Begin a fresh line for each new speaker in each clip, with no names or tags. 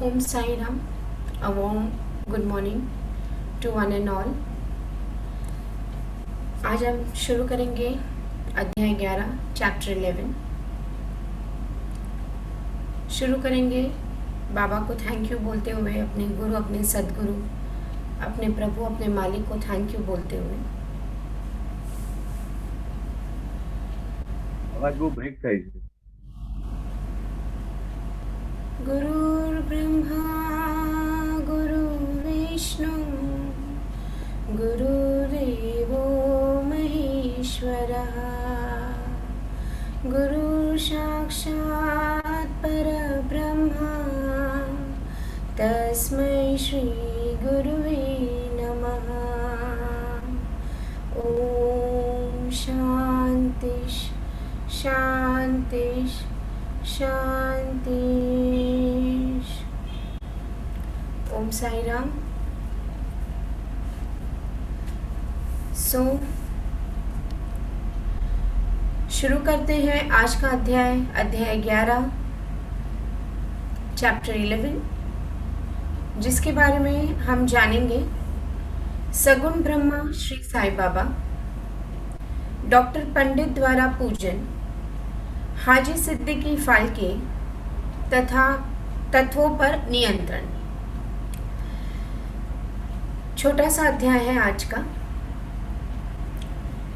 Om Sai Ram, a warm good morning to one and all. आज हम शुरू करेंगे अध्याय 11 चैप्टर 11। शुरू करेंगे बाबा को थैंक यू बोलते हुए, अपने गुरु, अपने सदगुरु, अपने प्रभु, अपने मालिक को थैंक यू बोलते हुए।
आवाज वो ब्रेक था इसमें।
गुरुर्ब्रह्मा गुरुर्विष्णु गुरुदेवो महेश्वरः गुरु साक्षात् परब्रह्मा तस्मै श्री गुरुवे नमः। ओम शांति शांति शांति। ओम साई राम। शुरू करते हैं आज का अध्याय 11 चैप्टर 11, जिसके बारे में हम जानेंगे सगुण ब्रह्मा श्री साई बाबा, डॉक्टर पंडित द्वारा पूजन, हाजी सिद्दीकी फाल्के तथा तत्वों पर नियंत्रण। छोटा सा अध्याय है आज का।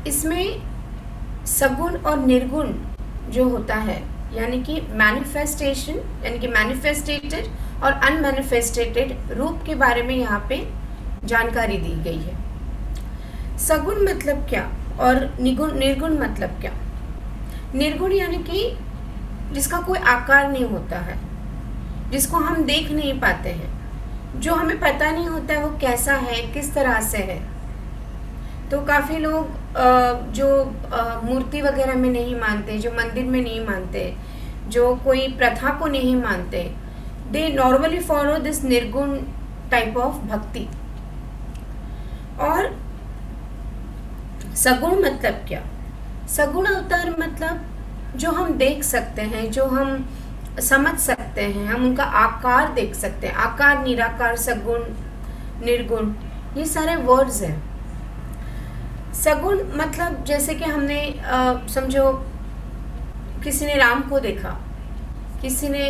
इसमें सगुण और निर्गुण जो होता है, यानी कि मैनिफेस्टेशन, यानी कि मैनिफेस्टेटेड और अनमैनिफेस्टेटेड रूप के बारे में यहाँ पे जानकारी दी गई है। सगुण मतलब क्या और निर्गुण मतलब क्या? निर्गुण यानी कि जिसका कोई आकार नहीं होता है, जिसको हम देख नहीं पाते हैं, जो हमें पता नहीं होता है वो कैसा है, किस तरह से है। तो काफ़ी लोग जो मूर्ति वगैरह में नहीं मानते, जो मंदिर में नहीं मानते, जो कोई प्रथा को नहीं मानते, दे नॉर्मली फॉलो दिस निर्गुण टाइप ऑफ भक्ति। और सगुण मतलब क्या? सगुण अवतार मतलब जो हम देख सकते हैं, जो हम समझ सकते हैं, हम उनका आकार देख सकते हैं। आकार, निराकार, सगुण, निर्गुण, ये सारे वर्ड्स हैं। सगुण मतलब जैसे कि हमने समझो किसी ने राम को देखा, किसी ने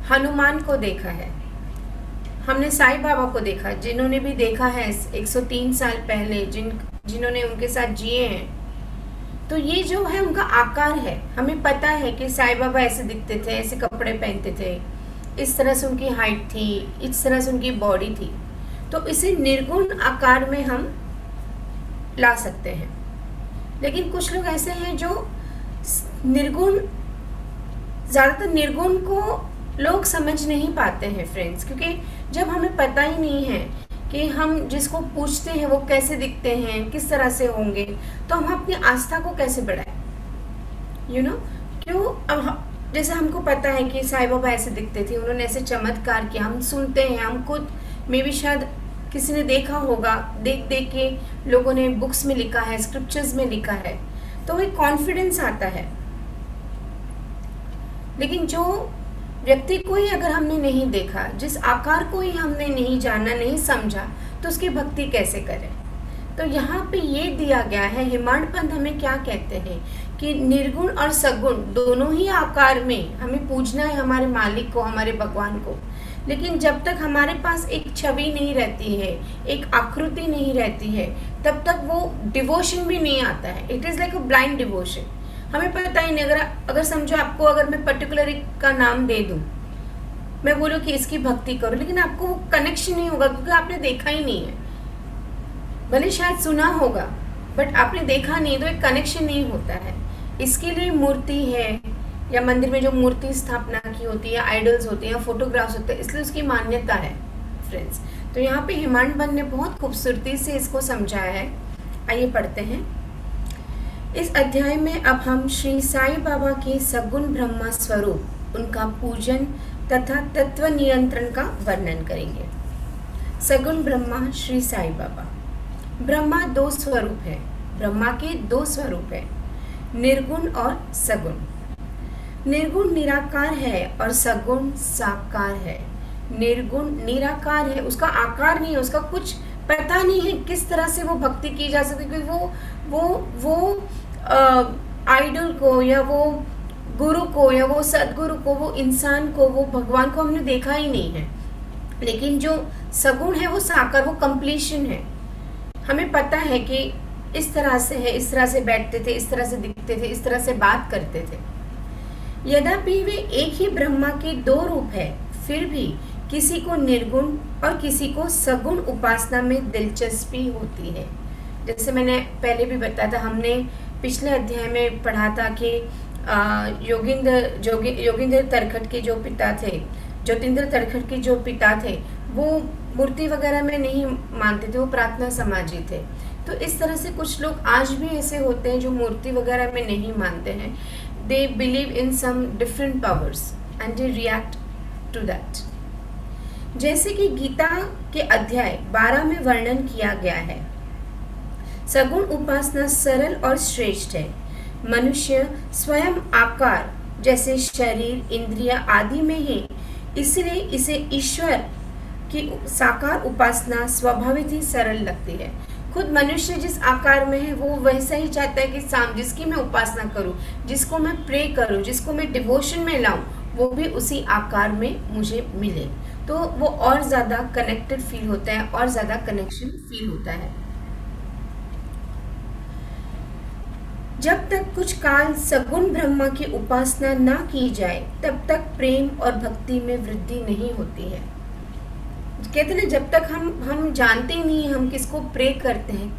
हनुमान को देखा है, हमने साईं बाबा को देखा, जिन्होंने भी देखा है 103 साल पहले, जिन्होंने उनके साथ जिए हैं। तो ये जो है उनका आकार है। हमें पता है कि साईं बाबा ऐसे दिखते थे, ऐसे कपड़े पहनते थे, इस तरह से उनकी हाइट थी, इस तरह से उनकी बॉडी थी। तो इसे निर्गुण आकार में हम ला सकते हैं। लेकिन कुछ लोग ऐसे हैं जो निर्गुण, ज़्यादातर निर्गुण को लोग समझ नहीं पाते हैं फ्रेंड्स, क्योंकि जब हमें पता ही नहीं है कि हम जिसको पूछते हैं वो कैसे दिखते हैं, किस तरह से होंगे, तो हम अपनी आस्था को कैसे बढ़ाएं? क्यों? अब जैसे हमको पता है कि साईं बाबा ऐसे दिखते थे, उन्होंने ऐसे चमत्कार किया, हम सुनते हैं, हम खुद में भी शायद किसी ने देखा होगा, देख के लोगों ने बुक्स में लिखा है, स्क्रिप्चर्स में लिखा है, तो एक कॉन्फिडेंस आता है। लेकिन जो व्यक्ति को ही अगर हमने नहीं देखा, जिस आकार को ही हमने नहीं जाना, नहीं समझा, तो उसकी भक्ति कैसे करें? तो यहाँ पे ये दिया गया है, हिमांड पंथ हमें क्या कहते हैं कि निर्गुण और सगुण दोनों ही आकार में हमें पूजना है हमारे मालिक को, हमारे भगवान को। लेकिन जब तक हमारे पास एक छवि नहीं रहती है, एक आकृति नहीं रहती है, तब तक वो डिवोशन भी नहीं आता है। It is like a blind devotion. हमें पता ही नहीं, अगर समझो आपको, अगर मैं पर्टिकुलर एक का नाम दे दूं, मैं बोलूँ कि इसकी भक्ति करो, लेकिन आपको वो कनेक्शन नहीं होगा क्योंकि आपने देखा ही नहीं है। भले शायद सुना होगा बट आपने देखा नहीं, तो एक कनेक्शन नहीं होता है। इसके लिए मूर्ति है, या मंदिर में जो मूर्ति स्थापना की होती है, आइडल्स होते हैं, फोटोग्राफ्स होते हैं, इसलिए उसकी मान्यता है फ्रेंड्स। तो यहाँ पे हिमांड पंथ ने बहुत खूबसूरती से इसको समझाया है। आइए पढ़ते हैं। इस अध्याय में अब हम श्री साईं बाबा के सगुण ब्रह्मा स्वरूप, उनका पूजन तथा तत्व नियंत्रण का वर्णन करेंगे। सगुण ब्रह्मा श्री साईं बाबा। ब्रह्मा दो स्वरूप है, ब्रह्मा के दो स्वरूप है, निर्गुण और सगुण। निर्गुण निराकार है और सगुण साकार है। निर्गुण निराकार है, उसका आकार नहीं है, उसका कुछ पता नहीं है किस तरह से वो भक्ति की जा सकती, क्योंकि वो आइडल को या वो गुरु को या वो सदगुरु को, वो इंसान को, वो भगवान को हमने देखा ही नहीं है। लेकिन जो सगुण है वो साकार, वो कंप्लीशन है। हमें पता है कि इस तरह से है, इस तरह से बैठते थे, इस तरह से दिखते थे, इस तरह से बात करते थे। यद्यपि वे एक ही ब्रह्मा के दो रूप है, फिर भी किसी को निर्गुण और किसी को सगुण उपासना में दिलचस्पी होती है। जैसे मैंने पहले भी बताया था, हमने पिछले अध्याय में पढ़ा था कि योगिंद्र तरखट के जो पिता थे, ज्योतिंद्र तरखट के जो पिता थे, वो मूर्ति वगैरह में नहीं मानते थे, वो प्रार्थना समाजी थे। तो इस तरह से कुछ लोग आज भी ऐसे होते हैं जो मूर्ति वगैरह में नहीं मानते हैं। They believe in some different powers and they react to that. जैसे कि गीता के अध्याय 12 में वर्णन किया गया है, सगुण उपासना सरल और श्रेष्ठ है। मनुष्य स्वयं आकार जैसे शरीर, इंद्रिया आदि में है, इसलिए इसे ईश्वर की साकार उपासना स्वाभाविक ही सरल लगती है। खुद मनुष्य जिस आकार में है वो वैसा ही चाहता है कि जिसकी मैं उपासना करूं, जिसको मैं प्रे करूं, जिसको मैं डिवोशन में लाऊं, वो भी उसी आकार में मुझे मिले। तो वो और ज़्यादा कनेक्टेड फील होता है, और ज़्यादा कनेक्शन फील होता है। जब तक कुछ काल सगुण ब्रह्मा की उपासना ना की जाए, तब तक प्रेम और भक्ति में वृद्धि नहीं होती है। कहते हैं जब तक हम जानते ही नहीं हम किसको प्रे करते हैं,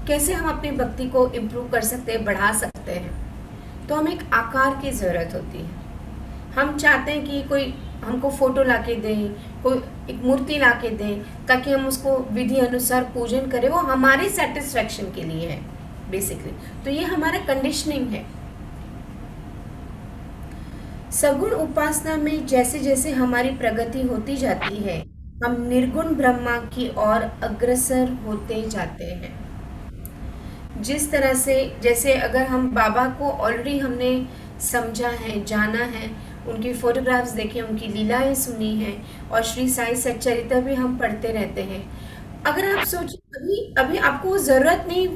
कैसे हम अपनी भक्ति को इम्प्रूव कर सकते हैं, बढ़ा सकते हैं, तो हमें एक आकार की ज़रूरत होती है। हम चाहते हैं कि कोई हमको फ़ोटो ला के दे, कोई एक मूर्ति ला के दे, ताकि हम उसको विधि अनुसार पूजन करें। वो हमारे सेटिस्फैक्शन के लिए है बेसिकली। तो ये हमारा कंडीशनिंग है। सगुण उपासना में जैसे जैसे हमारी प्रगति होती जाती है, हम निर्गुण ब्रह्मा की ओर अग्रसर होते जाते हैं। जिस तरह से, जैसे अगर हम बाबा को ऑलरेडी हमने समझा है, जाना है, उनकी फोटोग्राफ्स देखे, उनकी लीलाएं सुनी हैं, और श्री साई सच्चरित्र भी हम पढ़ते रहते हैं। अगर आप सोचिए, अभी आपको ज़रूरत नहीं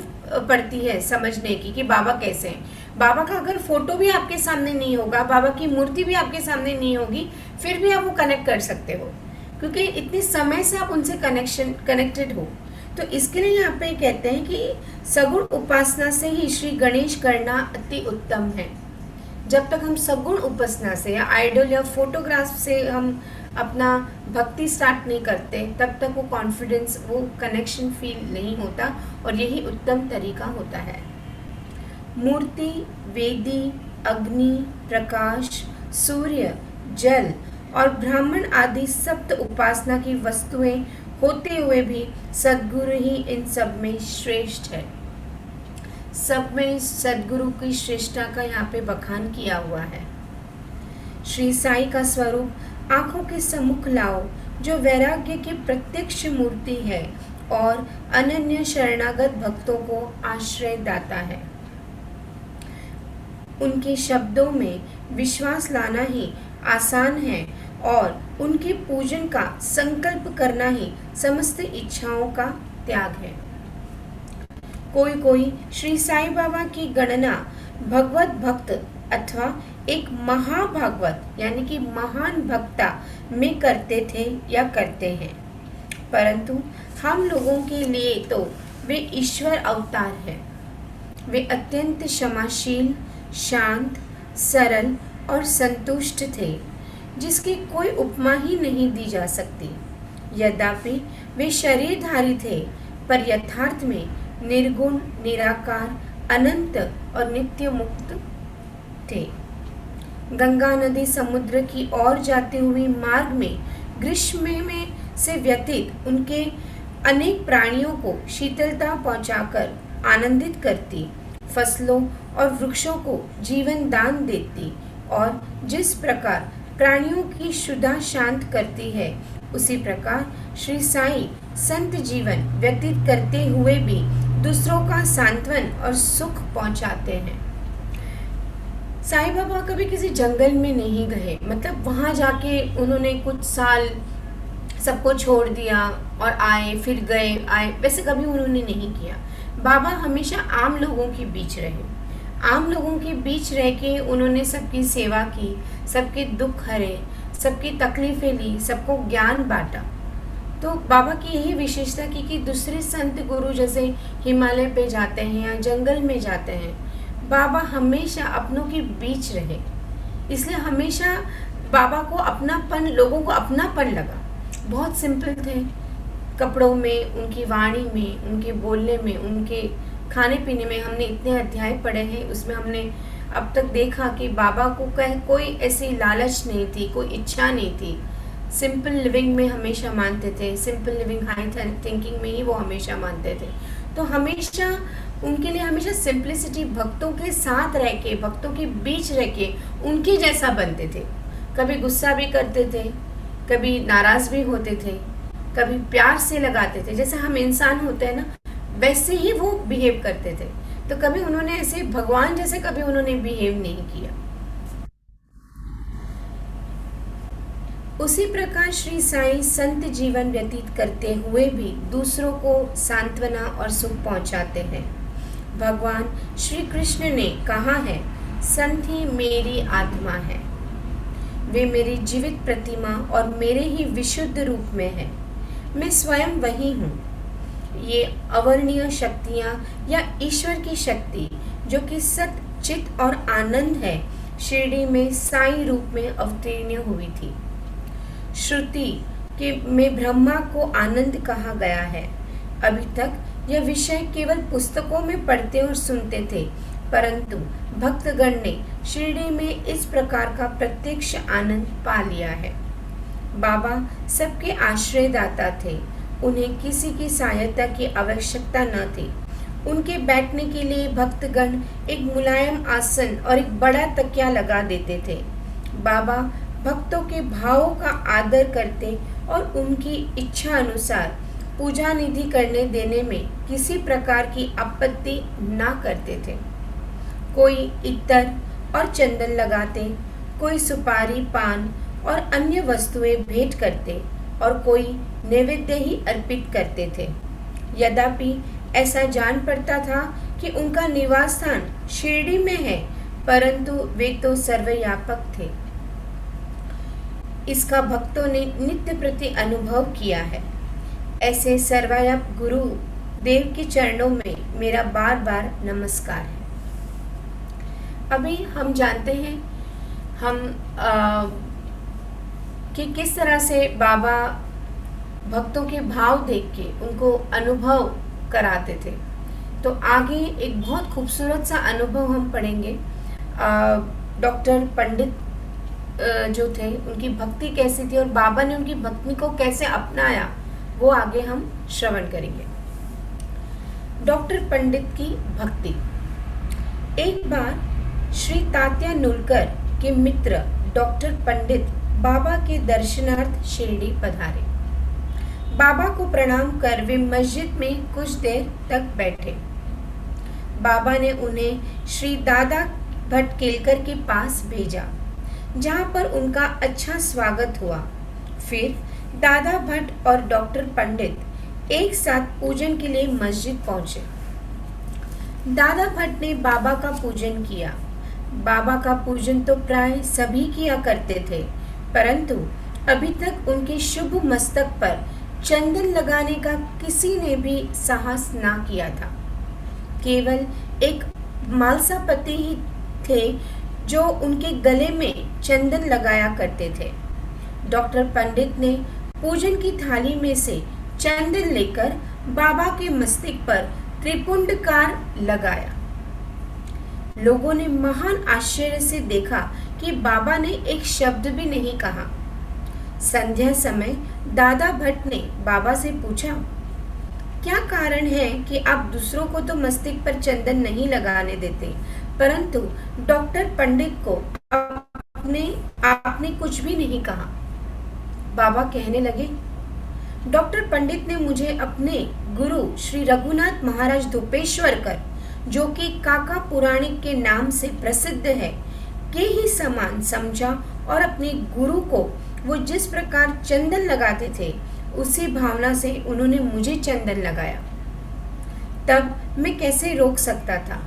पड़ती है समझने की कि बाबा कैसे हैं। बाबा का अगर फोटो भी आपके सामने नहीं होगा, बाबा की मूर्ति भी आपके सामने नहीं होगी, फिर भी आप वो कनेक्ट कर सकते हो, क्योंकि इतने समय से आप उनसे कनेक्टेड हो। तो इसके लिए यहाँ पे कहते हैं कि सगुण उपासना से ही श्री गणेश करना अति उत्तम है। जब तक हम सगुण उपासना से या आइडल या फोटोग्राफ से हम अपना भक्ति स्टार्ट नहीं करते, तब तक वो कॉन्फिडेंस, वो कनेक्शन फील नहीं होता, और यही उत्तम तरीका होता है। मूर्ति, वेदी, अग्नि, प्रकाश, सूर्य, जल और ब्राह्मण आदि सप्त उपासना की वस्तुएं होते हुए भी सद्गुरु ही इन सब में श्रेष्ठ है। सब में सद्गुरु की श्रेष्ठता का यहाँ पे बखान किया हुआ है। श्री साई का स्वरूप आंखों के सम्मुख लाओ, जो वैराग्य की प्रत्यक्ष मूर्ति है और अनन्य शरणागत भक्तों को आश्रय दाता है। उनके शब्दों में विश्वास लाना ही आसान है, और उनके पूजन का संकल्प करना ही समस्त इच्छाओं का त्याग है। कोई श्री साई बाबा की गणना भगवत भक्त अथवा एक महाभागवत यानी कि महान भक्ता में करते थे या करते हैं, परंतु हम लोगों के लिए तो वे ईश्वर अवतार हैं। वे अत्यंत क्षमाशील, शांत, सरल और संतुष्ट थे, जिसकी कोई उपमा ही नहीं दी जा सकती। यद्यपि वे शरीरधारी थे, पर यथार्थ में निर्गुण, निराकार, अनंत और नित्य मुक्त थे। गंगा नदी समुद्र की ओर जाते हुए मार्ग में ग्रीष्म में से व्यतीत उनके अनेक प्राणियों को शीतलता पहुंचाकर आनंदित करती, फसलों और वृक्षों को जीवन दान देती, और जिस प्रकार प्राणियों की क्षुधा शांत करती है, उसी प्रकार श्री साई संत जीवन व्यतीत करते हुए भी दूसरों का सांत्वन और सुख पहुंचाते हैं। साईं बाबा कभी किसी जंगल में नहीं गए, मतलब वहाँ जाके उन्होंने कुछ साल सबको छोड़ दिया और आए फिर गए आए, वैसे कभी उन्होंने नहीं किया। बाबा हमेशा आम लोगों के बीच रहे, आम लोगों के बीच रह के उन्होंने सबकी सेवा की, सबके दुख हरे, सबकी तकलीफ़ें ली, सबको ज्ञान बांटा। तो बाबा की यही विशेषता की कि दूसरे संत गुरु जैसे हिमालय पे जाते हैं या जंगल में जाते हैं, बाबा हमेशा अपनों के बीच रहे। इसलिए हमेशा बाबा को अपनापन, लोगों को अपनापन लगा। बहुत सिंपल थे, कपड़ों में, उनकी वाणी में, उनके बोलने में, उनके खाने पीने में। हमने इतने अध्याय पढ़े हैं, उसमें हमने अब तक देखा कि बाबा को कोई ऐसी लालच नहीं थी, कोई इच्छा नहीं थी। सिंपल लिविंग में हमेशा मानते थे, सिंपल लिविंग हाई थिंकिंग में ही वो हमेशा मानते थे। तो हमेशा उनके लिए हमेशा सिंप्लिसिटी, भक्तों के साथ रह के, भक्तों के बीच रह के उनके जैसा बनते थे। कभी गुस्सा भी करते थे, कभी नाराज़ भी होते थे, कभी प्यार से लगाते थे, जैसे हम इंसान होते हैं ना, वैसे ही वो बिहेव करते थे। तो कभी उन्होंने ऐसे भगवान जैसे कभी उन्होंने बिहेव नहीं किया। उसी प्रकार श्री साईं संत जीवन व्यतीत करते हुए भी दूसरों को सांत्वना और सुख पहुंचाते हैं। भगवान श्री कृष्ण ने कहा है, संत ही मेरी आत्मा है, वे मेरी जीवित प्रतिमा और मेरे ही विशुद्ध रूप में है। मैं स्वयं वही हूँ। ये अवर्णीय शक्तियाँ या ईश्वर की शक्ति जो कि सत, चित और आनंद है, शिरडी में साईं रूप में अवतीर्ण हुई थी। श्रुति के में ब्रह्मा को आनंद कहा गया है। अभी तक यह विषय केवल पुस्तकों में पढ़ते और सुनते थे, परंतु भक्तगण ने शिरडी में इस प्रकार का प्रत्यक्ष आनंद पा लिया है। बाबा सबके आश्रयदाता थे, उन्हें किसी की सहायता की आवश्यकता न थी। उनके बैठने के लिए भक्तगण एक मुलायम आसन और एक बड़ा तकिया लगा देते थे। बाबा भक्तों के भावों का आदर करते और उनकी इच्छा अनुसार पूजा निधि करने देने में किसी प्रकार की आपत्ति ना करते थे। कोई इत्तर और चंदन लगाते, कोई सुपारी, पान और अन्य वस्तुएं भेंट करते और कोई नैवेद्य ही अर्पित करते थे। यद्यपि ऐसा जान पड़ता था कि उनका निवास स्थान शिरडी में है, परंतु वे तो सर्वव्यापक थे। इसका भक्तों ने नित्य प्रति अनुभव किया है। ऐसे सर्वव्यापक गुरु देव के चरणों में मेरा बार बार नमस्कार है। अभी हम जानते हैं कि किस तरह से बाबा भक्तों के भाव देख के उनको अनुभव कराते थे। तो आगे एक बहुत खूबसूरत सा अनुभव हम पढ़ेंगे। डॉक्टर पंडित जो थे, उनकी भक्ति कैसी थी और बाबा ने उनकी भक्ति को कैसे अपनाया, वो आगे हम श्रवण करेंगे। डॉक्टर पंडित की भक्ति। एक बार श्री तात्या नुलकर के मित्र डॉक्टर पंडित बाबा के दर्शनार्थ शिरडी पधारे। बाबा को प्रणाम कर वे मस्जिद में कुछ देर तक बैठे। बाबा ने उन्हें श्री दादा भट्ट केलकर के पास भेजा, जहाँ पर उनका अच्छा स्वागत हुआ। फिर दादा भट्ट और डॉक्टर पंडित एक साथ पूजन के लिए मस्जिद पहुँचे। दादा भट्ट ने बाबा का पूजन किया। बाबा का पूजन तो प्राय सभी किया करते थे, परंतु अभी तक उनके शुभ मस्तक पर चंदन लगाने का किसी ने भी साहस ना किया था। केवल एक मालसापति ही थे जो उनके गले में चंदन लगाया करते थे। डॉक्टर पंडित ने पूजन की थाली में से चंदन लेकर बाबा के मस्तक पर त्रिपुंडकार लगाया। लोगों ने महान आश्चर्य से देखा कि बाबा ने एक शब्द भी नहीं कहा। संध्या समय दादा भट्ट ने बाबा से पूछा, क्या कारण है कि आप दूसरों को तो मस्तक पर चंदन नहीं लगाने देते, परंतु डॉक्टर पंडित को आपने कुछ भी नहीं कहा। बाबा कहने लगे, डॉक्टर पंडित ने मुझे अपने गुरु श्री रघुनाथ महाराज धोपेश्वरकर, जो कि काका पुराणिक के नाम से प्रसिद्ध है, के ही समान समझा और अपने गुरु को वो जिस प्रकार चंदन लगाते थे उसी भावना से उन्होंने मुझे चंदन लगाया। तब मैं कैसे रोक सकता था?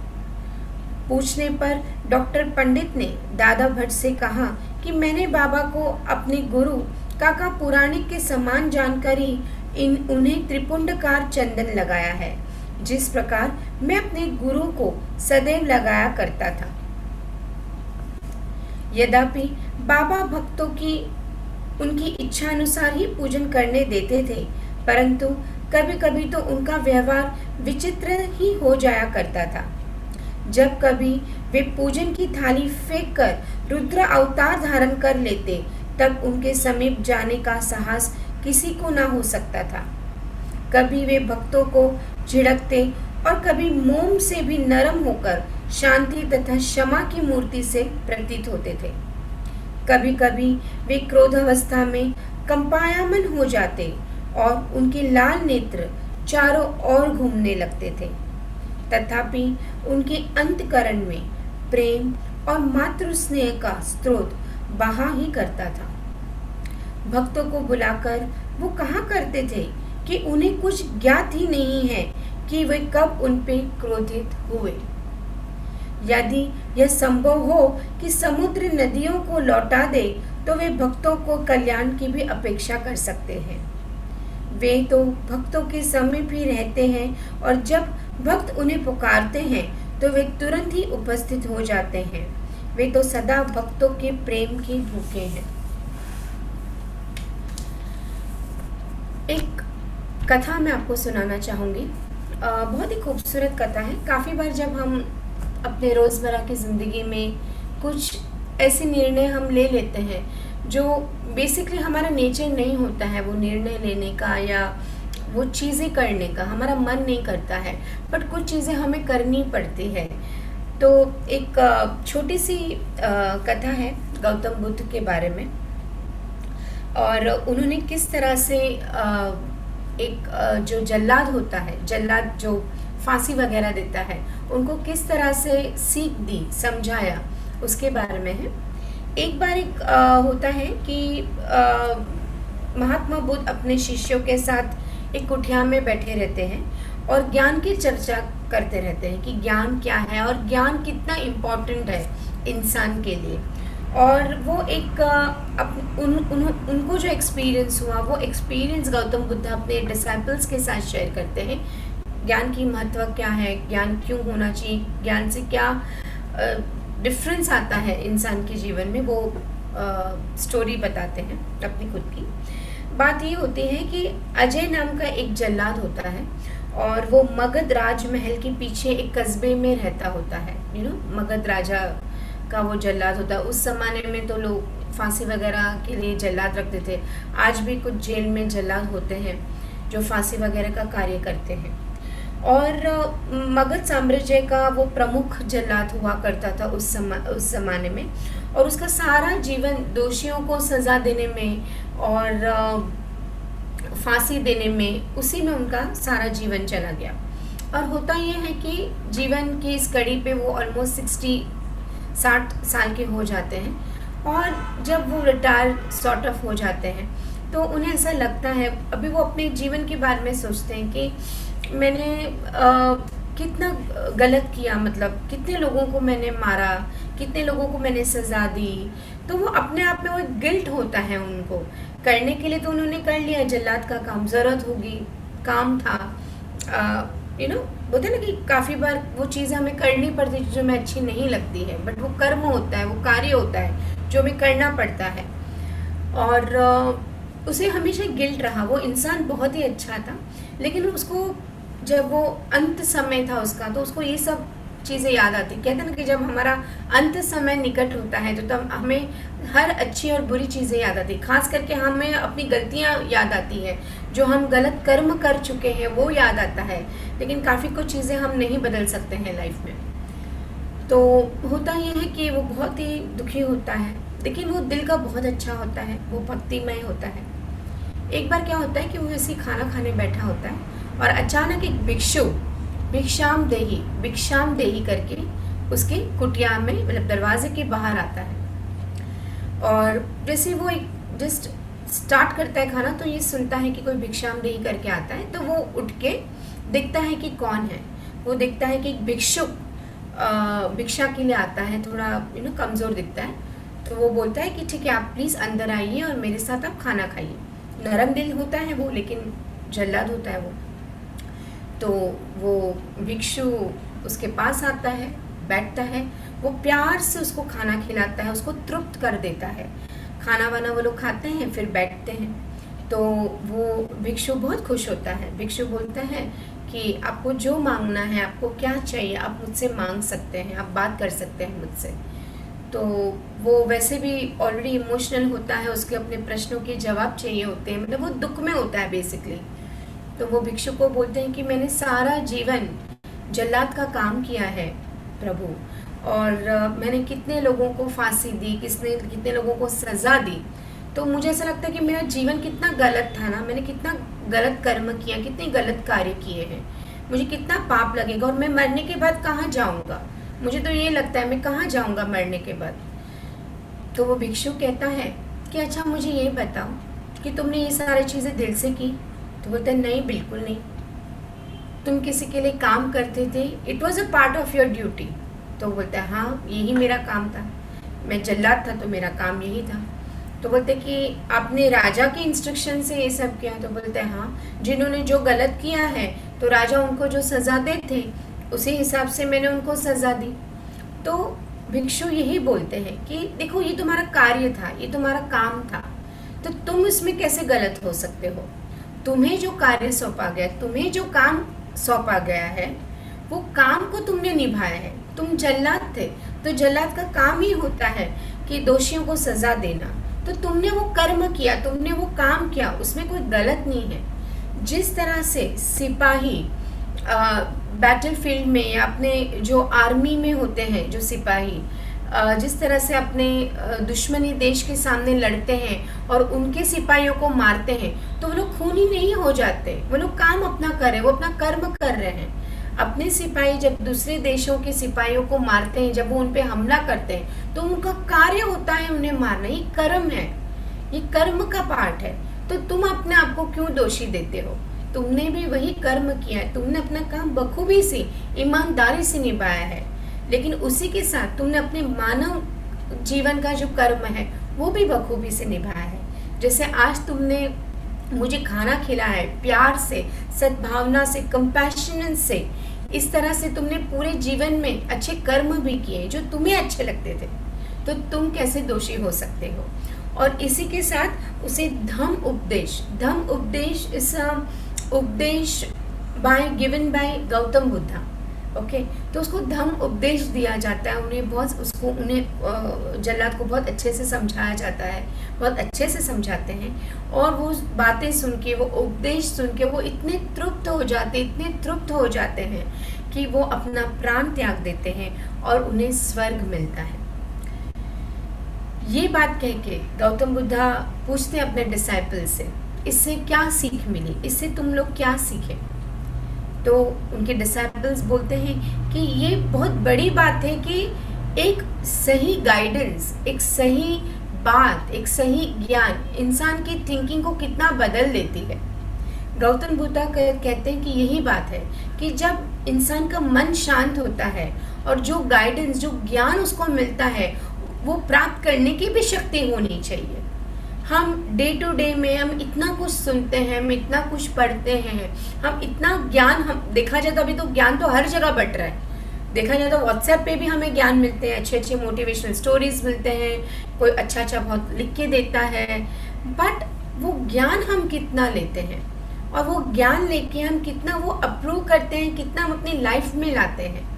पूछने पर डॉक्टर पंडित ने दादा भट्ट से कहा कि मैंने बाबा को अपने गुरु काका पुराणिक के समान जानकर ही उन्हें त्रिपुंडकार चंदन लगाया है, जिस प्रकार मैं अपने गुरु को सदैव लगाया करता था। यद्यपि बाबा भक्तों की उनकी इच्छा अनुसार ही पूजन करने देते थे, परंतु कभी कभी तो उनका व्यवहार विचित्र ही हो जाया करता था। जब कभी वे पूजन की थाली फेंक कर रुद्र अवतार धारण कर लेते, तब उनके समीप जाने का साहस किसी को ना हो सकता था। कभी वे भक्तों को झिड़कते और कभी मोम से भी नरम होकर शांति तथा क्षमा की मूर्ति से प्रतीत होते थे। कभी कभी वे क्रोधावस्था में कंपायमान हो जाते और उनके लाल नेत्र चारों ओर घूमने लगते थे, तथापि उनके अंतकरण में प्रेम और मातृ स्नेह का स्रोत बहा ही करता था। भक्तों को बुलाकर वो कहा करते थे कि उन्हें कुछ ज्ञात ही नहीं है कि वे कब उन पे क्रोधित हुए। यदि यह संभव हो कि समुद्र नदियों को लौटा दे, तो वे भक्तों को कल्याण की भी अपेक्षा कर सकते हैं। वे तो भक्तों के समीप ही रहते हैं और जब भक्त उन्हें पुकारते हैं तो वे तुरंत ही उपस्थित हो जाते हैं। वे तो सदा भक्तों के प्रेम के भूखे हैं। एक कथा मैं आपको सुनाना चाहूँगी। बहुत ही खूबसूरत कथा है। काफ़ी बार जब हम अपने रोज़मर्रा की ज़िंदगी में कुछ ऐसे निर्णय हम ले लेते हैं जो बेसिकली हमारा नेचर नहीं होता है, वो निर्णय लेने का या वो चीज़ें करने का हमारा मन नहीं करता है, बट कुछ चीज़ें हमें करनी पड़ती है। तो एक छोटी सी कथा है गौतम बुद्ध के बारे में, और उन्होंने किस तरह से एक जो जल्लाद होता है, जल्लाद जो फांसी वगैरह देता है, उनको किस तरह से सीख दी, समझाया, उसके बारे में है। एक बार होता है कि महात्मा बुद्ध अपने शिष्यों के साथ एक कुटिया में बैठे रहते हैं और ज्ञान की चर्चा करते रहते हैं कि ज्ञान क्या है और ज्ञान कितना इम्पोर्टेंट है इंसान के लिए। और वो एक उनको जो एक्सपीरियंस हुआ, वो एक्सपीरियंस गौतम बुद्ध अपने डिसाइपल्स के साथ शेयर करते हैं। ज्ञान की महत्व क्या है, ज्ञान क्यों होना चाहिए, ज्ञान से क्या डिफरेंस आता है इंसान के जीवन में, वो स्टोरी बताते हैं अपनी खुद की। बात ये होती है कि अजय नाम का एक जल्लाद होता है और वो मगध राजमहल के पीछे एक कस्बे में रहता होता है। मगध राजा का वो जल्लाद होता है। उस ज़माने में तो लोग फांसी वगैरह के लिए जल्लाद रखते थे। आज भी कुछ जेल में जल्लाद होते हैं जो फांसी वगैरह का कार्य करते हैं। और मगध साम्राज्य का वो प्रमुख जल्लाद हुआ करता था उस ज़माने में, और उसका सारा जीवन दोषियों को सज़ा देने में और फांसी देने में, उसी में उनका सारा जीवन चला गया। और होता ये है कि जीवन की इस कड़ी पे वो ऑलमोस्ट 60 साल के हो जाते हैं, और जब वो रिटायर सॉर्ट ऑफ हो जाते हैं तो उन्हें ऐसा लगता है, अभी वो अपने जीवन के बारे में सोचते हैं कि मैंने कितना गलत किया, मतलब कितने लोगों को मैंने मारा, कितने लोगों को मैंने सज़ा दी। तो वो अपने आप में वो एक गिल्ट होता है उनको करने के लिए। तो उन्होंने कर लिया जल्लाद का काम, ज़रूरत होगी, काम था, बोलते ना कि काफ़ी बार वो चीज़ हमें करनी पड़ती है जो हमें अच्छी नहीं लगती है, बट वो कर्म होता है, वो कार्य होता है जो हमें करना पड़ता है। और उसे हमेशा गिल्ट रहा। वो इंसान बहुत ही अच्छा था, लेकिन उसको जब वो अंत समय था उसका, तो उसको ये सब चीज़ें याद आती। कहते हैं ना कि जब हमारा अंत समय निकट होता है तो तब हमें हर अच्छी और बुरी चीज़ें याद आती, खास करके हमें अपनी गलतियाँ याद आती है, जो हम गलत कर्म कर चुके हैं वो याद आता है। लेकिन काफ़ी कुछ चीज़ें हम नहीं बदल सकते हैं लाइफ में। तो होता ये है कि वो बहुत ही दुखी होता है, लेकिन वो दिल का बहुत अच्छा होता है, वो भक्तिमय होता है। एक बार क्या होता है कि वो ऐसी खाना खाने बैठा होता है और अचानक एक भिक्षु भिक्षाम देही करके उसकी कुटिया में, मतलब दरवाजे के बाहर आता है। और जैसे वो एक जस्ट स्टार्ट करता है खाना, तो ये सुनता है कि कोई भिक्षामदेही करके आता है, तो वो उठ के देखता है कि कौन है। वो देखता है कि एक भिक्षुक भिक्षा के लिए आता है, थोड़ा कमज़ोर दिखता है। तो वो बोलता है कि ठीक है, आप प्लीज़ अंदर आइए और मेरे साथ आप खाना खाइए। नरम दिल होता है वो, लेकिन जल्लाद होता है वो। तो वो भिक्षु उसके पास आता है, बैठता है, वो प्यार से उसको खाना खिलाता है, उसको तृप्त कर देता है। खाना वाना वो लोग खाते हैं, फिर बैठते हैं। तो वो भिक्षु बहुत खुश होता है। भिक्षु बोलता है कि आपको जो मांगना है, आपको क्या चाहिए, आप मुझसे मांग सकते हैं, आप बात कर सकते हैं मुझसे। तो वो वैसे भी ऑलरेडी इमोशनल होता है, उसके अपने प्रश्नों के जवाब चाहिए होते हैं, मतलब वो दुख में होता है बेसिकली। तो वो भिक्षु को बोलते हैं कि मैंने सारा जीवन जल्लाद का काम किया है प्रभु, और मैंने कितने लोगों को फांसी दी, कितने लोगों को सज़ा दी। तो मुझे ऐसा लगता है कि मेरा जीवन कितना गलत था ना, मैंने कितना गलत कर्म किया, कितने गलत कार्य किए हैं, मुझे कितना पाप लगेगा, और मैं मरने के बाद कहाँ जाऊँगा। मुझे तो ये लगता है मैं कहाँ जाऊँगा मरने के बाद। तो वो भिक्षु कहता है कि अच्छा मुझे ये बताओ कि तुमने ये सारी चीज़ें दिल से की। तो बोलते हैं नहीं, बिल्कुल नहीं। तुम किसी के लिए काम करते थे, it was a part of your duty. तो बोलता है हाँ, यही मेरा काम था, मैं जल्लाद था तो मेरा काम यही था। तो बोलते कि आपने राजा के इंस्ट्रक्शन से ये सब किया। तो बोलते हैं हाँ, जिन्होंने जो गलत किया है तो राजा उनको जो सज़ा देते उसी हिसाब से मैंने उनको सज़ा दी। तो भिक्षु यही बोलते हैं कि देखो, ये तुम्हारा कार्य था, ये तुम्हारा काम था, तो तुम इसमें कैसे गलत हो सकते हो। तुम्हें जो कार्य सौंपा गया, तुम्हें जो काम सौंपा गया है, वो काम को तुमने निभाया है। तुम जल्लाद थे, तो जल्लाद का काम ही होता है कि दोषियों को सज़ा देना। तो तुमने वो कर्म किया, तुमने वो काम किया, उसमें कोई गलत नहीं है। जिस तरह से सिपाही बैटलफील्ड में या अपने जो आर्मी में होते हैं, जो सिपाही जिस तरह से अपने दुश्मनी देश के सामने लड़ते हैं और उनके सिपाहियों को मारते हैं, तो वो लोग खूनी नहीं हो जाते, वो लोग काम अपना कर रहे हैं, वो अपना कर्म कर रहे हैं। अपने सिपाही जब दूसरे देशों के सिपाहियों को मारते हैं, जब वो उन पे हमला करते हैं, तो उनका कार्य होता है उन्हें मारना, ये कर्म है, ये कर्म का पार्ट है। तो तुम अपने आप को क्यों दोषी देते हो? तुमने भी वही कर्म किया है, तुमने अपना काम बखूबी से, ईमानदारी से निभाया है, लेकिन उसी के साथ तुमने अपने मानव जीवन का जो कर्म है वो भी बखूबी से निभाया है। जैसे आज तुमने मुझे खाना खिलाया है, प्यार से, सद्भावना से, कंपैशन से, इस तरह से तुमने पूरे जीवन में अच्छे कर्म भी किए जो तुम्हें अच्छे लगते थे, तो तुम कैसे दोषी हो सकते हो? और इसी के साथ उसे धम्म उपदेश इस उपदेश given by Gautam Buddha. Okay, तो उसको धम्म उपदेश दिया जाता है, उन्हें जल्लाद को बहुत अच्छे से समझाया जाता है, बहुत अच्छे से समझाते हैं, और वो बातें सुन के, वो उपदेश सुन के वो इतने तृप्त हो जाते हैं कि वो अपना प्राण त्याग देते हैं और उन्हें स्वर्ग मिलता है। ये बात कह के गौतम बुद्धा पूछते हैं अपने डिसाइपल से, इससे क्या सीख मिली, इससे तुम लोग क्या सीखे? तो उनके डिसाइपल्स बोलते हैं कि ये बहुत बड़ी बात है कि एक सही गाइडेंस, एक सही बात, एक सही ज्ञान इंसान की थिंकिंग को कितना बदल देती है। गौतम बुद्धा कहते हैं कि यही बात है कि जब इंसान का मन शांत होता है और जो गाइडेंस, जो ज्ञान उसको मिलता है, वो प्राप्त करने की भी शक्ति होनी चाहिए। हम डे टू डे में हम इतना कुछ सुनते हैं, हम इतना कुछ पढ़ते हैं, हम इतना ज्ञान, हम देखा जाए तो अभी तो ज्ञान तो हर जगह बट रहा है। देखा जाए तो व्हाट्सएप पे भी हमें ज्ञान मिलते हैं, अच्छे अच्छे मोटिवेशनल स्टोरीज मिलते हैं, कोई अच्छा अच्छा बहुत लिख के देता है, बट वो ज्ञान हम कितना लेते हैं और वो ज्ञान लेके हम कितना वो अप्रूव करते हैं, कितना हम अपनी लाइफ में लाते हैं।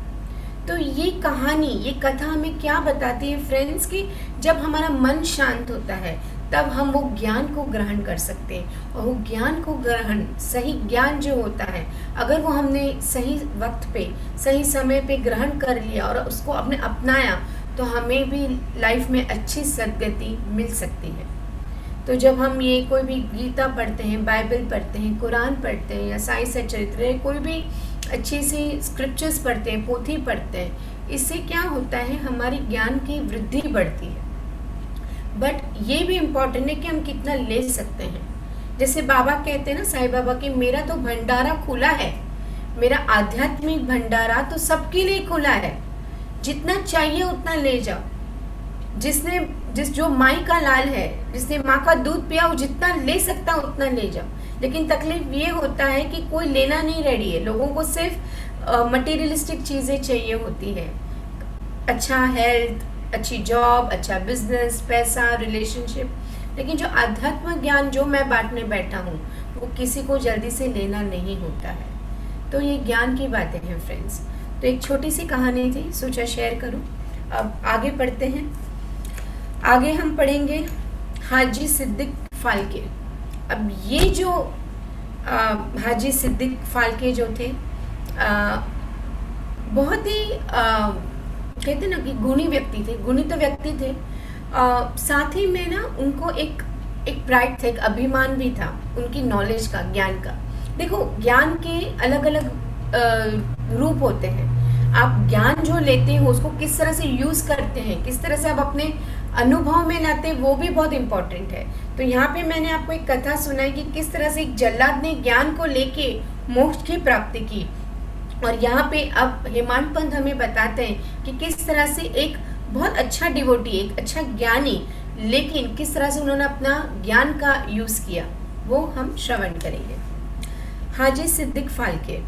तो ये कहानी, ये कथा हमें क्या बताती है फ्रेंड्स, कि जब हमारा मन शांत होता है तब हम वो ज्ञान को ग्रहण कर सकते हैं, और वो ज्ञान को ग्रहण, सही ज्ञान जो होता है, अगर वो हमने सही वक्त पे, सही समय पे ग्रहण कर लिया और उसको अपने अपनाया, तो हमें भी लाइफ में अच्छी सद्गति मिल सकती है। तो जब हम ये कोई भी गीता पढ़ते हैं, बाइबल पढ़ते हैं, कुरान पढ़ते हैं, या साई सच्चरित्र, कोई भी अच्छी सी स्क्रिप्चर्स पढ़ते हैं, पोथी पढ़ते हैं, इससे क्या होता है, हमारी ज्ञान की वृद्धि बढ़ती है। बट ये भी इम्पोर्टेंट है कि हम कितना ले सकते हैं। जैसे बाबा कहते हैं ना, साईं बाबा, कि मेरा तो भंडारा खुला है, मेरा आध्यात्मिक भंडारा तो सबके लिए खुला है, जितना चाहिए उतना ले जाओ। जो माई का लाल है, जिसने माँ का दूध पिया, वो जितना ले सकता उतना ले जाओ। लेकिन तकलीफ ये होता है कि कोई लेना नहीं रेडी है। लोगों को सिर्फ मटेरियलिस्टिक चीज़ें चाहिए होती है, अच्छा हेल्थ, अच्छी जॉब, अच्छा बिजनेस, पैसा, रिलेशनशिप। लेकिन जो आध्यात्मिक ज्ञान जो मैं बांटने बैठा हूँ, वो किसी को जल्दी से लेना नहीं होता है। तो ये ज्ञान की बातें हैं फ्रेंड्स। तो एक छोटी सी कहानी थी, सोचा शेयर करूँ। अब आगे पढ़ते हैं। आगे हम पढ़ेंगे हाजी सिद्दीक फाल्के। अब ये जो हाजी सिद्दीक फाल्के जो थे, बहुत ही कहते ना कि गुणी व्यक्ति थे, गुणित व्यक्ति थे। साथ ही में ना उनको एक प्राइड था, एक अभिमान भी था उनकी नॉलेज का, ज्ञान का। देखो, ज्ञान के अलग अलग रूप होते हैं। आप ज्ञान जो लेते हो उसको किस तरह से यूज़ करते हैं, किस तरह से आप अपने अनुभव में लाते हैं, वो भी बहुत इम्पोर्टेंट है। तो यहाँ पे मैंने आपको एक कथा सुनाई कि किस तरह से एक जल्लाद ने ज्ञान को लेके मोक्ष की प्राप्ति की। और यहाँ पे अब हेमांत पंत हमें बताते हैं कि किस तरह से एक बहुत अच्छा डिवोटी, एक अच्छा ज्ञानी, लेकिन किस तरह से उन्होंने अपना ज्ञान का यूज़ किया, वो हम श्रवण करेंगे। हाजी सिद्दीक फाल्के।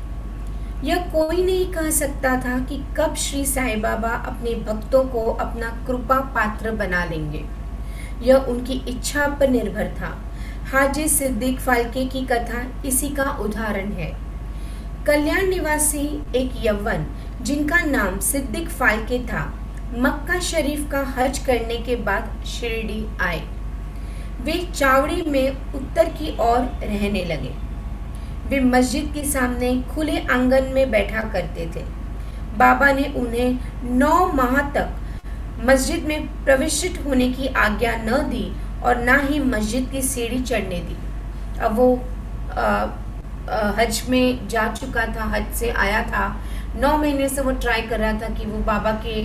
यह कोई नहीं कह सकता था कि कब श्री साईं बाबा अपने भक्तों को अपना कृपा पात्र बना लेंगे। यह उनकी इच्छा पर निर्भर था। हाजी सिद्दीक फाल्के की कथा इसी का उदाहरण है। कल्याण निवासी एक यव्वन, जिनका नाम सिद्दीक फाल्के था, मक्का शरीफ का हज करने के बाद शिरडी आए। वे चावड़ी में उत्तर की ओर रहने लगे। वे मस्जिद के सामने खुले आंगन में बैठा करते थे। बाबा ने उन्हें 9 माह तक मस्जिद में प्रविष्ट होने की आज्ञा न दी और ना ही मस्जिद की सीढ़ी चढ़ने दी। अब वो हज में जा चुका था, हज से आया था, 9 महीने से वो ट्राई कर रहा था कि वो बाबा के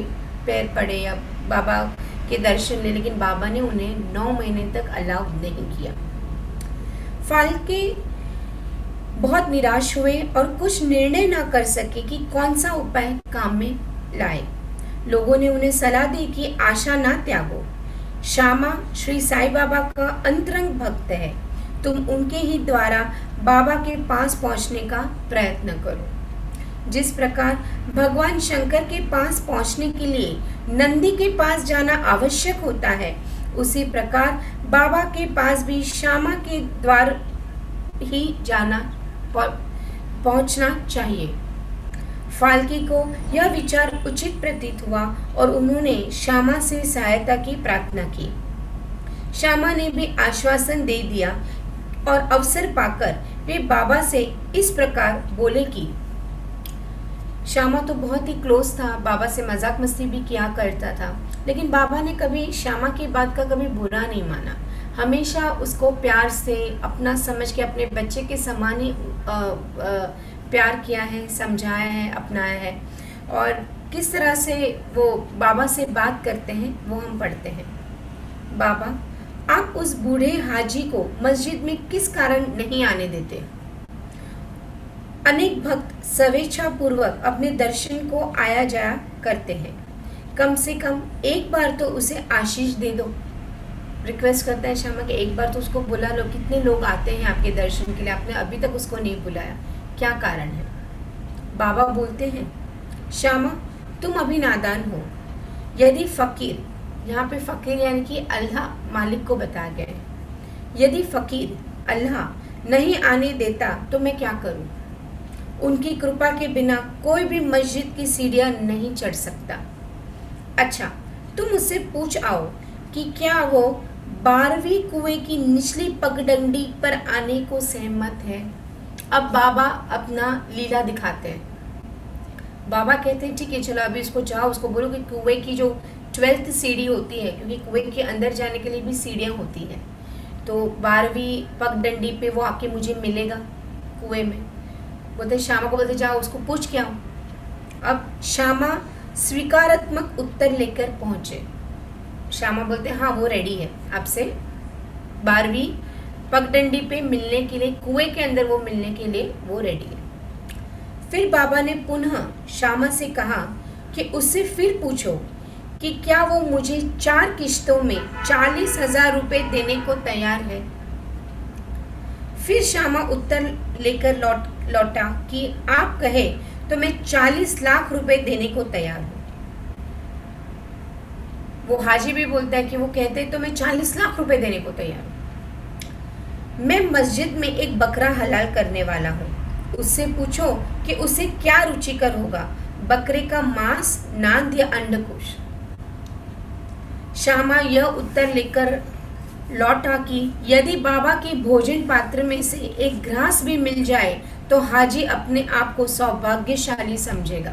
पैर पड़े या बाबा के दर्शन ले, लेकिन बाबा ने उन्हें 9 महीने तक अलाउ नहीं किया। फाल्के बहुत निराश हुए और कुछ निर्णय ना कर सके कि कौन सा उपाय काम में लाए। लोगों ने उन्हें सलाह दी कि आशा ना त्यागो। श्यामा श्री साईं बाबा का अंतरंग भक्त है, तुम उनके ही द्वारा बाबा के पास पहुंचने का प्रयत्न करो। जिस प्रकार भगवान शंकर के पास पहुंचने के लिए नंदी के पास जाना आवश्यक होता है, उसी प्रकार बाबा के पास भी श्यामा के द्वार ही जाना पहुंचना चाहिए। फाल्के को यह विचार उचित प्रतीत हुआ और उन्होंने श्यामा से सहायता की प्रार्थना की। श्यामा ने भी आश्वासन दे दिया और अवसर पाकर वे बाबा से इस प्रकार बोले कि श्यामा तो बहुत ही क्लोज था, बाबा से मजाक मस्ती भी किया करता था, लेकिन बाबा ने कभी श्यामा की बात का कभी बुरा नहीं माना। हमेशा उसको प्यार से अपना समझ के अपने बच्चे के समान ही प्यार किया है, समझाया है, अपनाया है। और किस तरह से वो बाबा से बात करते हैं वो हम पढ़ते हैं। बाबा, आप उस बूढ़े हाजी को मस्जिद में किस कारण नहीं आने देते? अनेक भक्त स्वेच्छा पूर्वक अपने दर्शन को आया जाया करते हैं, कम से कम एक बार तो उसे आशीष दे दो। रिक्वेस्ट करता है श्यामा कि एक बार तो उसको बुला लो, कितने लोग आते हैं आपके दर्शन के लिए, आपने अभी तक उसको नहीं बुलाया, क्या कारण है? बाबा बोलते हैं, श्यामा तुम अभी नादान हो। यदि फकीर, यहाँ पे फकीर यानी कि अल्लाह मालिक को बताया गया है, यदि फकीर अल्लाह नहीं आने देता तो मैं क्या करूं? उनकी कृपा के बिना कोई भी मस्जिद की सीढ़ियां नहीं चढ़ सकता। अच्छा, तुम उससे पूछ आओ कि क्या वो 12वीं कुएं की निचली पगडंडी पर आने को सहमत है। अब बाबा अपना लीला दिखाते हैं। बाबा कहते हैं ठीक है, चलो अभी इसको जाओ, उसको बोलो कि कुएं की जो 12th सीढ़ी होती है, क्योंकि कुएं के अंदर जाने के लिए भी सीढ़ियाँ होती हैं, तो 12वीं पगडंडी पे वो आके मुझे मिलेगा कुएं में। बोलते श्यामा को बोलते जाओ उसको पूछ के आओ। अब श्यामा स्वीकारात्मक उत्तर लेकर पहुंचे। श्यामा बोलते हाँ वो रेडी है आपसे 12वीं पगडंडी पे मिलने के लिए, कुएं के अंदर वो मिलने के लिए वो रेडी है। फिर बाबा ने पुनः श्यामा से कहा कि उससे फिर पूछो कि क्या वो मुझे 4 किश्तों में 40,000 रुपए देने को तैयार है। फिर श्यामा उत्तर लेकर लौटा कि आप कहे तो मैं 40 लाख रुपए देने को तैयार हूँ। वो हाजी भी बोलता है कि वो कहते तो मैं 40 लाख रुपए देने को तैयार हूँ। मैं मस्जिद में एक बकरा हलाल करने वाला हूँ, उससे पूछो कि उसे क्या रुचिकर होगा, बकरे का मांस, नांद या अंडकोश। श्यामा यह उत्तर लेकर लौटा कि यदि बाबा के भोजन पात्र में से एक ग्रास भी मिल जाए तो हाजी अपने आप को सौभाग्यशाली समझेगा।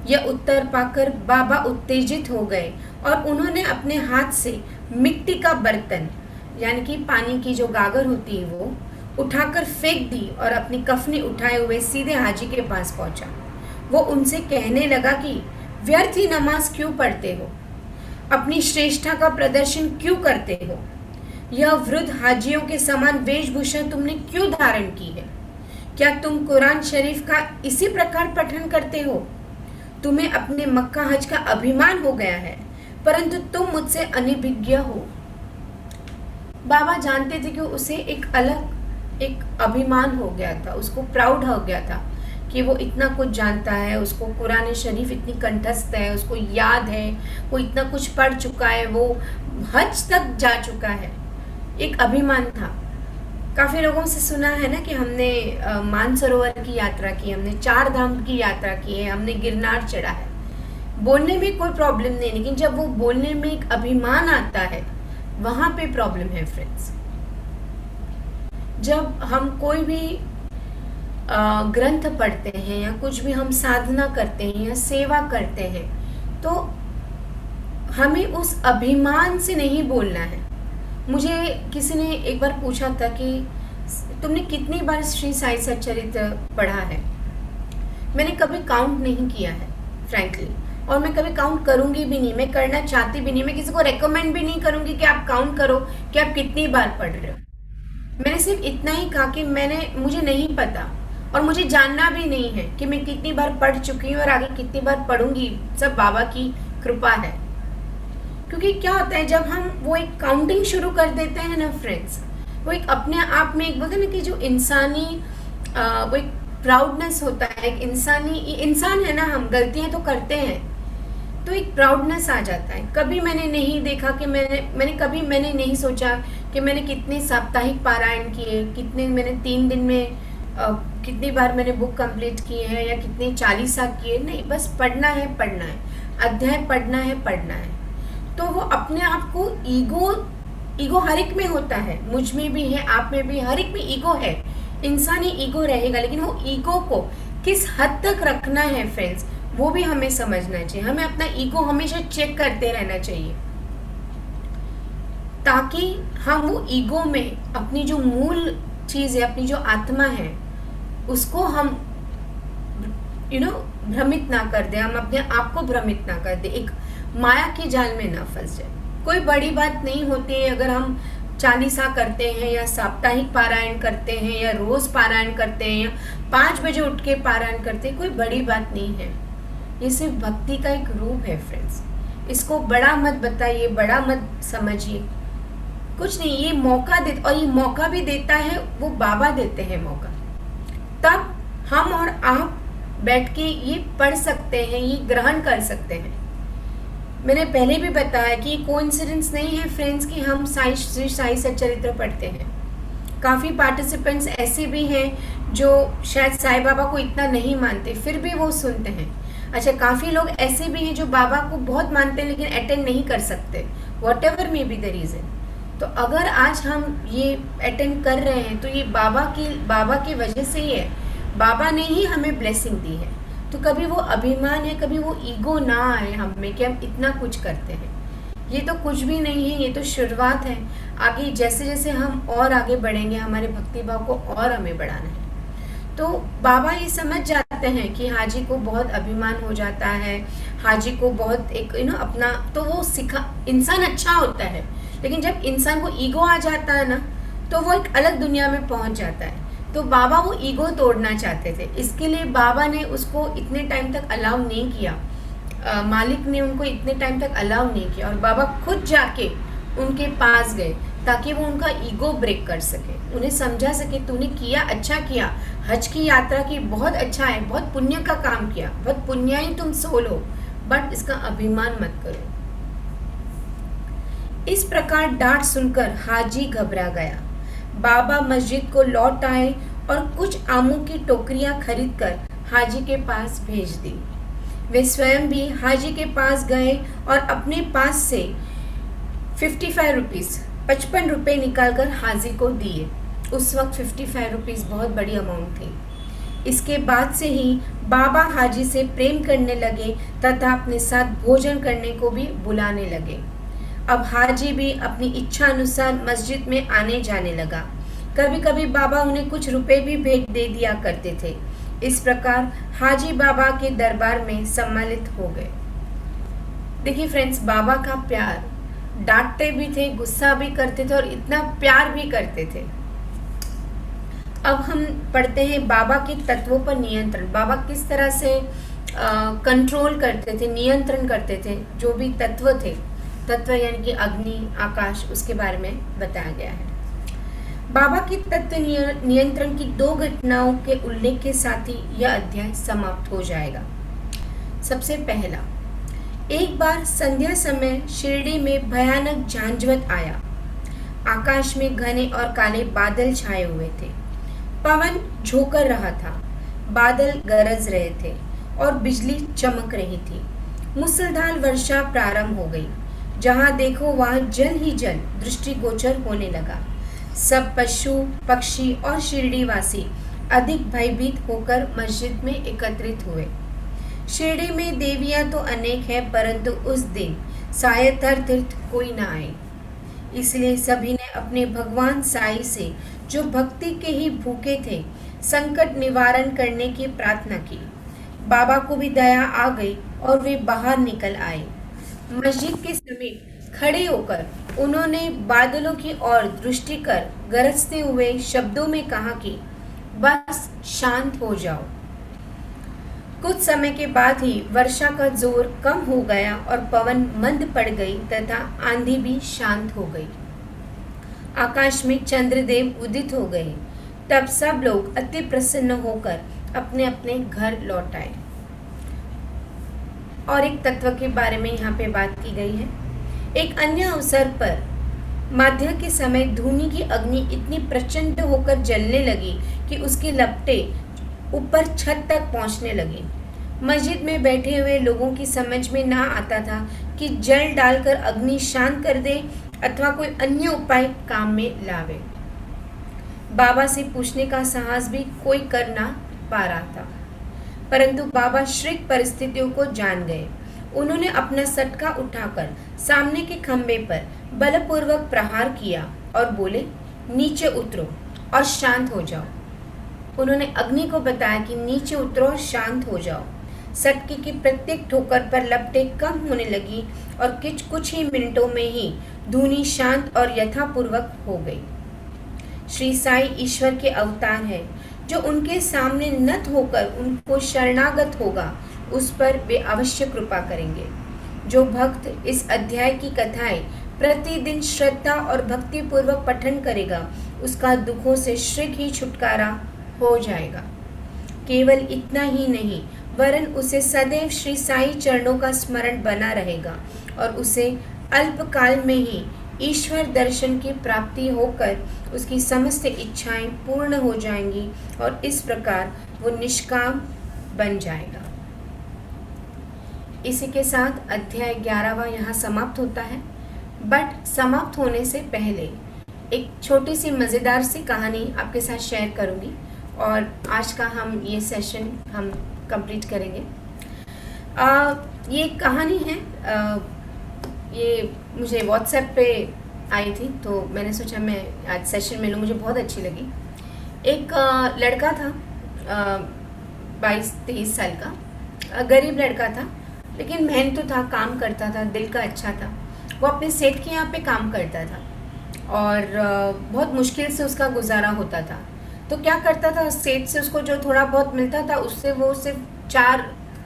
यह उत्तर पाकर बाबा उत्तेजित हो गए और उन्होंने अपने हाथ से मिट्टी का बर्तन यानी कि पानी की जो गागर होती है वो उठाकर फेंक दी और अपनी कफनी उठाए हुए सीधे हाजी के पास पहुंचा। वो उनसे कहने लगा कि व्यर्थ ही नमाज क्यों पढ़ते हो, अपनी श्रेष्ठता का प्रदर्शन क्यों करते हो, यह वृद्ध हाजियों के समान वेशभूषा तुमने क्यों धारण की है, क्या तुम कुरान शरीफ का इसी प्रकार पठन करते हो, तुम्हें अपने मक्का हज का अभिमान हो गया है परंतु तुम मुझसे अनभिज्ञ हो। बाबा जानते थे कि उसे एक अभिमान हो गया था, उसको प्राउड हो गया था कि वो इतना कुछ जानता है, उसको कुरान शरीफ इतनी कंठस्थ है, उसको याद है, वो इतना कुछ पढ़ चुका है, वो हज तक जा चुका है। एक अभिमान था। काफ़ी लोगों से सुना है ना कि हमने मानसरोवर की यात्रा की, हमने 4 धाम की यात्रा की है, हमने गिरनार चढ़ा है। बोलने में कोई प्रॉब्लम नहीं, लेकिन जब वो बोलने में एक अभिमान आता है वहाँ पे प्रॉब्लम है फ्रेंड्स। जब हम कोई भी ग्रंथ पढ़ते हैं या कुछ भी हम साधना करते हैं या सेवा करते हैं तो हमें उस अभिमान से नहीं बोलना है। मुझे किसी ने एक बार पूछा था कि तुमने कितनी बार श्री साई सच्चरित्र पढ़ा है। मैंने कभी काउंट नहीं किया है फ्रैंकली, और मैं कभी काउंट करूंगी भी नहीं, मैं करना चाहती भी नहीं। मैं किसी को रेकमेंड भी नहीं करूंगी कि आप काउंट करो कि आप कितनी बार पढ़ रहे हो। मैंने सिर्फ इतना ही कहा कि मुझे नहीं पता और मुझे जानना भी नहीं है कि मैं कितनी बार पढ़ चुकी हूँ और आगे कितनी बार पढ़ूंगी, सब बाबा की कृपा है। क्योंकि क्या होता है जब हम वो एक काउंटिंग शुरू कर देते हैं ना फ्रेंड्स, वो एक अपने आप में एक बोलते हैं ना कि जो इंसानी वो एक प्राउडनेस होता है, एक इंसान है ना, हम गलतियां तो करते हैं तो एक प्राउडनेस आ जाता है। कभी मैंने नहीं देखा कि मैंने नहीं सोचा कि मैंने कितने साप्ताहिक पारायण किए, कितने मैंने 3 दिन में कितनी बार मैंने बुक कंप्लीट किए हैं या कितने 40 किए। नहीं, बस पढ़ना है, अध्याय पढ़ना है। तो वो अपने आप को ईगो हर एक में होता है, मुझ में भी है, आप में भी, हर एक में ईगो है, इंसानी ईगो रहेगा। लेकिन वो ईगो को किस हद तक रखना है फ्रेंड्स, वो भी हमें समझना चाहिए। हमें अपना ईगो हमेशा चेक करते रहना चाहिए ताकि हम वो ईगो में अपनी जो मूल चीज़ है, अपनी जो आत्मा है, उसको हम भ्रमित ना कर दे, हम अपने आप को भ्रमित ना कर दे, एक माया के जाल में ना फंस जाए। कोई बड़ी बात नहीं होती है अगर हम 40 करते हैं या साप्ताहिक पारायण करते हैं या रोज पारायण करते हैं या 5 बजे उठ के पारायण करते हैं, कोई बड़ी बात नहीं है। ये सिर्फ भक्ति का एक रूप है फ्रेंड्स। इसको बड़ा मत बताइए, बड़ा मत समझिए, कुछ नहीं। ये मौका दे, और ये मौका भी देता है वो बाबा देते हैं मौका। तब हम और आप बैठ के ये पढ़ सकते हैं, ये ग्रहण कर सकते हैं। मैंने पहले भी बताया कि कोइंसिडेंस नहीं है फ्रेंड्स कि हम श्री साई सच्चरित्र पढ़ते हैं। काफ़ी पार्टिसिपेंट्स ऐसे भी हैं जो शायद साईं बाबा को इतना नहीं मानते, फिर भी वो सुनते हैं। अच्छा, काफ़ी लोग ऐसे भी हैं जो बाबा को बहुत मानते हैं लेकिन अटेंड नहीं कर सकते, what ever may be the reason. तो अगर आज हम ये अटेंड कर रहे हैं तो ये बाबा की वजह से ही है, बाबा ने ही हमें ब्लेसिंग दी है। तो कभी वो अभिमान है, कभी वो ईगो ना आए हम में कि हम इतना कुछ करते हैं। ये तो कुछ भी नहीं है, ये तो शुरुआत है। आगे जैसे जैसे हम और आगे बढ़ेंगे, हमारे भक्ति भाव को और हमें बढ़ाना है। तो बाबा ये समझ जाते जाते हैं कि हाजी को बहुत अभिमान हो जाता है, हाजी को बहुत एक अपना, तो वो सिखा, इंसान अच्छा होता है लेकिन जब इंसान को ईगो आ जाता है ना तो वो एक अलग दुनिया में पहुंच जाता है। तो बाबा वो ईगो तोड़ना चाहते थे, इसके लिए बाबा ने उसको इतने टाइम तक अलाउ नहीं किया, मालिक ने उनको इतने टाइम तक अलाउ नहीं किया और बाबा खुद जाके उनके पास गए ताकि वो उनका ईगो ब्रेक कर सके, उन्हें समझा सके तूने किया, अच्छा किया, हज की यात्रा की, बहुत अच्छा है, बहुत पुण्य का काम किया, बहुत पुण्याई तुम सोल हो, बट इसका अभिमान मत करो। इस प्रकार डांट सुनकर हाजी घबरा गया। बाबा मस्जिद को लौट आए और कुछ आमों की टोकरियां खरीदकर हाजी के पास भेज दी। वे स्वयं भी हाजी के पास गए और अपने पास से 55 रुपीज़ 55 रुपये निकालकर हाजी को दिए। उस वक्त 55 रुपीज़ बहुत बड़ी अमाउंट थी। इसके बाद से ही बाबा हाजी से प्रेम करने लगे तथा अपने साथ भोजन करने को भी बुलाने लगे। अब हाजी भी अपनी इच्छा अनुसार मस्जिद में आने जाने लगा। कभी कभी बाबा उन्हें कुछ रुपए भी भेंट दे दिया करते थे। इस प्रकार हाजी बाबा के दरबार में सम्मिलित हो गए। देखिए फ्रेंड्स, बाबा का प्यार, डांटते भी थे, गुस्सा भी करते थे और इतना प्यार भी करते थे। अब हम पढ़ते हैं बाबा के तत्वों पर नियंत्रण। बाबा किस तरह से कंट्रोल करते थे, नियंत्रण करते थे, जो भी तत्व थे, तत्व यानी कि अग्नि, आकाश, उसके बारे में बताया गया है। बाबा के तत्व नियंत्रण की 2 घटनाओं के उल्लेख के साथ ही यह अध्याय समाप्त हो जाएगा। सबसे पहला, एक बार संध्या समय शिरडी में भयानक झांझवत आया। आकाश में घने और काले बादल छाए हुए थे। पवन झोंकर रहा था, बादल गरज रहे थे और बिजली चमक रही थी। मूसलाधार वर्षा प्रारंभ हो गई। जहां देखो वहां जल ही जल दृष्टिगोचर होने लगा। सब पशु पक्षी और शिरडी वासी अधिक भयभीत होकर मस्जिद में एकत्रित हुए। शिरडी में देवियां तो अनेक है, परंतु उस दिन शायद हर तीर्थ कोई न आए। इसलिए सभी ने अपने भगवान साईं से, जो भक्ति के ही भूखे थे, संकट निवारण करने की प्रार्थना की। बाबा को भी दया आ गई और वे बाहर निकल आए। मस्जिद के समीप खड़े होकर उन्होंने बादलों की ओर दृष्टि कर गरजते हुए शब्दों में कहा कि बस शांत हो जाओ। कुछ समय के बाद ही वर्षा का जोर कम हो गया और पवन मंद पड़ गई तथा आंधी भी शांत हो गई। आकाश में चंद्रदेव उदित हो गए। तब सब लोग अति प्रसन्न होकर अपने अपने घर लौट आए। और एक तत्व के बारे में यहाँ पे बात की गई है। एक अन्य अवसर पर माध्य के समय धूनी की अग्नि इतनी प्रचंड होकर जलने लगी कि उसकी लपटें ऊपर छत तक पहुंचने लगी। मस्जिद में बैठे हुए लोगों की समझ में ना आता था कि जल डालकर अग्नि शांत कर दे अथवा कोई अन्य उपाय काम में लावे। बाबा से पूछने का साहस भी कोई कर ना पा रहा था, परंतु बाबा श्रीक परिस्थितियों को जान गए। उन्होंने अपना सटका उठाकर सामने के खंबे पर बलपूर्वक प्रहार किया और बोले, नीचे उतरो और शांत हो जाओ। उन्होंने अग्नि को बताया कि नीचे उतरो और शांत हो जाओ। सटके की प्रत्येक ठोकर पर लपटें कम होने लगी और कुछ ही मिनटों में ही धूनी शांत और यथापूर्वक हो गई। श्री साईं ईश्वर के अवतार है। जो उनके सामने नत होकर उनको शरणागत होगा, उस पर वे अवश्य कृपा करेंगे। जो भक्त इस अध्याय की कथाएं प्रतिदिन श्रद्धा और भक्ति पूर्वक पठन करेगा, उसका दुखों से शीघ्र ही छुटकारा हो जाएगा। केवल इतना ही नहीं, वरन उसे सदैव श्री साईं चरणों का स्मरण बना रहेगा और उसे अल्पकाल में ही ईश्वर दर्शन की प्राप्ति होकर उसकी समस्त इच्छाएं पूर्ण हो जाएंगी और इस प्रकार वो निष्काम बन जाएगा। इसी के साथ अध्याय 11वां यहाँ समाप्त होता है। बट समाप्त होने से पहले एक छोटी सी मज़ेदार सी कहानी आपके साथ शेयर करूँगी और आज का हम ये सेशन हम कंप्लीट करेंगे। ये कहानी है, ये मुझे व्हाट्सएप पे आई थी तो मैंने सोचा मैं आज सेशन में लूँ, मुझे बहुत अच्छी लगी। एक लड़का था, 22-23 साल का, गरीब लड़का था, लेकिन मेहनत तो था, काम करता था, दिल का अच्छा था। वो अपने सेठ के यहाँ पे काम करता था और बहुत मुश्किल से उसका गुजारा होता था। तो क्या करता था, सेठ से उसको जो थोड़ा बहुत मिलता था उससे वो सिर्फ 4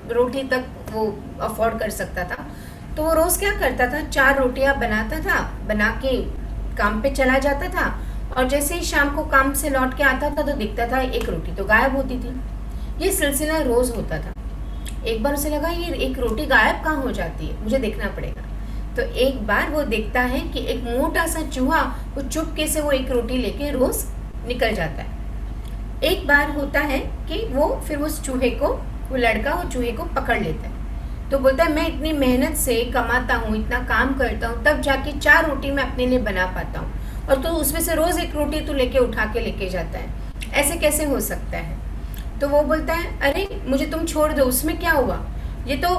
रोटी तक वो अफोर्ड कर सकता था। तो वो रोज़ क्या करता था, 4 रोटियां बनाता था, बना के काम पे चला जाता था और जैसे ही शाम को काम से लौट के आता था तो दिखता था 1 रोटी तो गायब होती थी। ये सिलसिला रोज़ होता था। एक बार उसे लगा ये 1 रोटी गायब कहाँ हो जाती है, मुझे देखना पड़ेगा। तो एक बार वो देखता है कि एक मोटा सा चूहा वो चुपके से वो 1 रोटी लेके रोज़ निकल जाता है। एक बार होता है कि वो फिर उस चूहे को, वो लड़का वो चूहे को पकड़ लेता है। तो बोलता है मैं इतनी मेहनत से कमाता हूँ, इतना काम करता हूँ, तब जाके 4 रोटी मैं अपने लिए बना पाता हूँ और तो उसमें से रोज़ 1 रोटी तो लेके उठा के लेके जाता है, ऐसे कैसे हो सकता है। तो वो बोलता है अरे मुझे तुम छोड़ दो, उसमें क्या हुआ, ये तो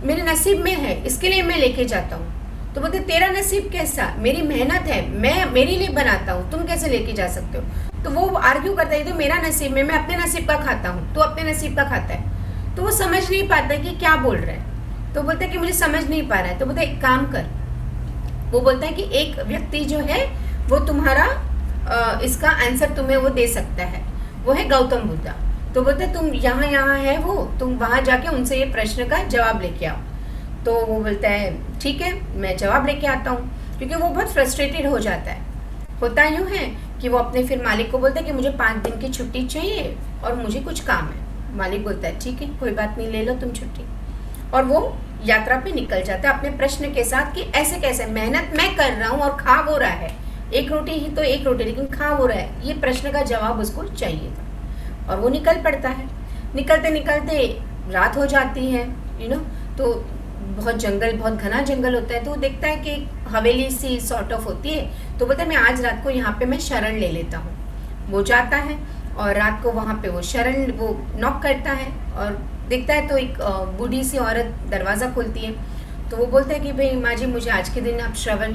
मेरे नसीब में है, इसके लिए मैं लेके जाता हूँ। तो बोलते तेरा नसीब कैसा, मेरी मेहनत है, मैं मेरे लिए बनाता हूँ, तुम कैसे लेके जा सकते हो। तो वो आर्ग्यू करता है तो मेरा नसीब में, मैं अपने नसीब का खाता हूँ, तो अपने नसीब का खाता है। तो वो समझ नहीं पाता कि क्या बोल रहा है। तो बोलता है कि मुझे समझ नहीं पा रहा है। तो बोलता है एक काम कर, वो बोलता है कि एक व्यक्ति जो है वो तुम्हारा इसका आंसर तुम्हें वो दे सकता है, वो है गौतम बुद्धा। तो बोलते तुम यहाँ है वो, तुम वहाँ जाके उनसे ये प्रश्न का जवाब लेके आओ। तो वो बोलता है ठीक है मैं जवाब लेके आता हूँ, क्योंकि वो बहुत फ्रस्ट्रेटेड हो जाता है। होता यूँ है कि वो अपने फिर मालिक को बोलता है कि मुझे 5 दिन की छुट्टी चाहिए और मुझे कुछ काम है। मालिक बोलता है ठीक है कोई बात नहीं, ले लो तुम छुट्टी। और वो यात्रा पे निकल जाता है अपने प्रश्न के साथ कि ऐसे कैसे, मेहनत मैं कर रहा हूँ और खा वो रहा है, 1 रोटी ही तो 1 रोटी, लेकिन खा वो रहा है, ये प्रश्न का जवाब उसको चाहिए था। और वो निकल पड़ता है। निकलते निकलते रात हो जाती है, तो बहुत जंगल, बहुत घना जंगल होता है। तो वो देखता है कि हवेली सी सॉर्ट ऑफ होती है। तो बोलता है मैं आज रात को यहाँ पे मैं शरण ले लेता हूँ। वो जाता है और रात को वहाँ पे वो शरण वो नॉक करता है और देखता है तो एक बूढ़ी सी औरत दरवाज़ा खोलती है। तो वो बोलता है कि भाई माँ जी मुझे आज के दिन आप शरण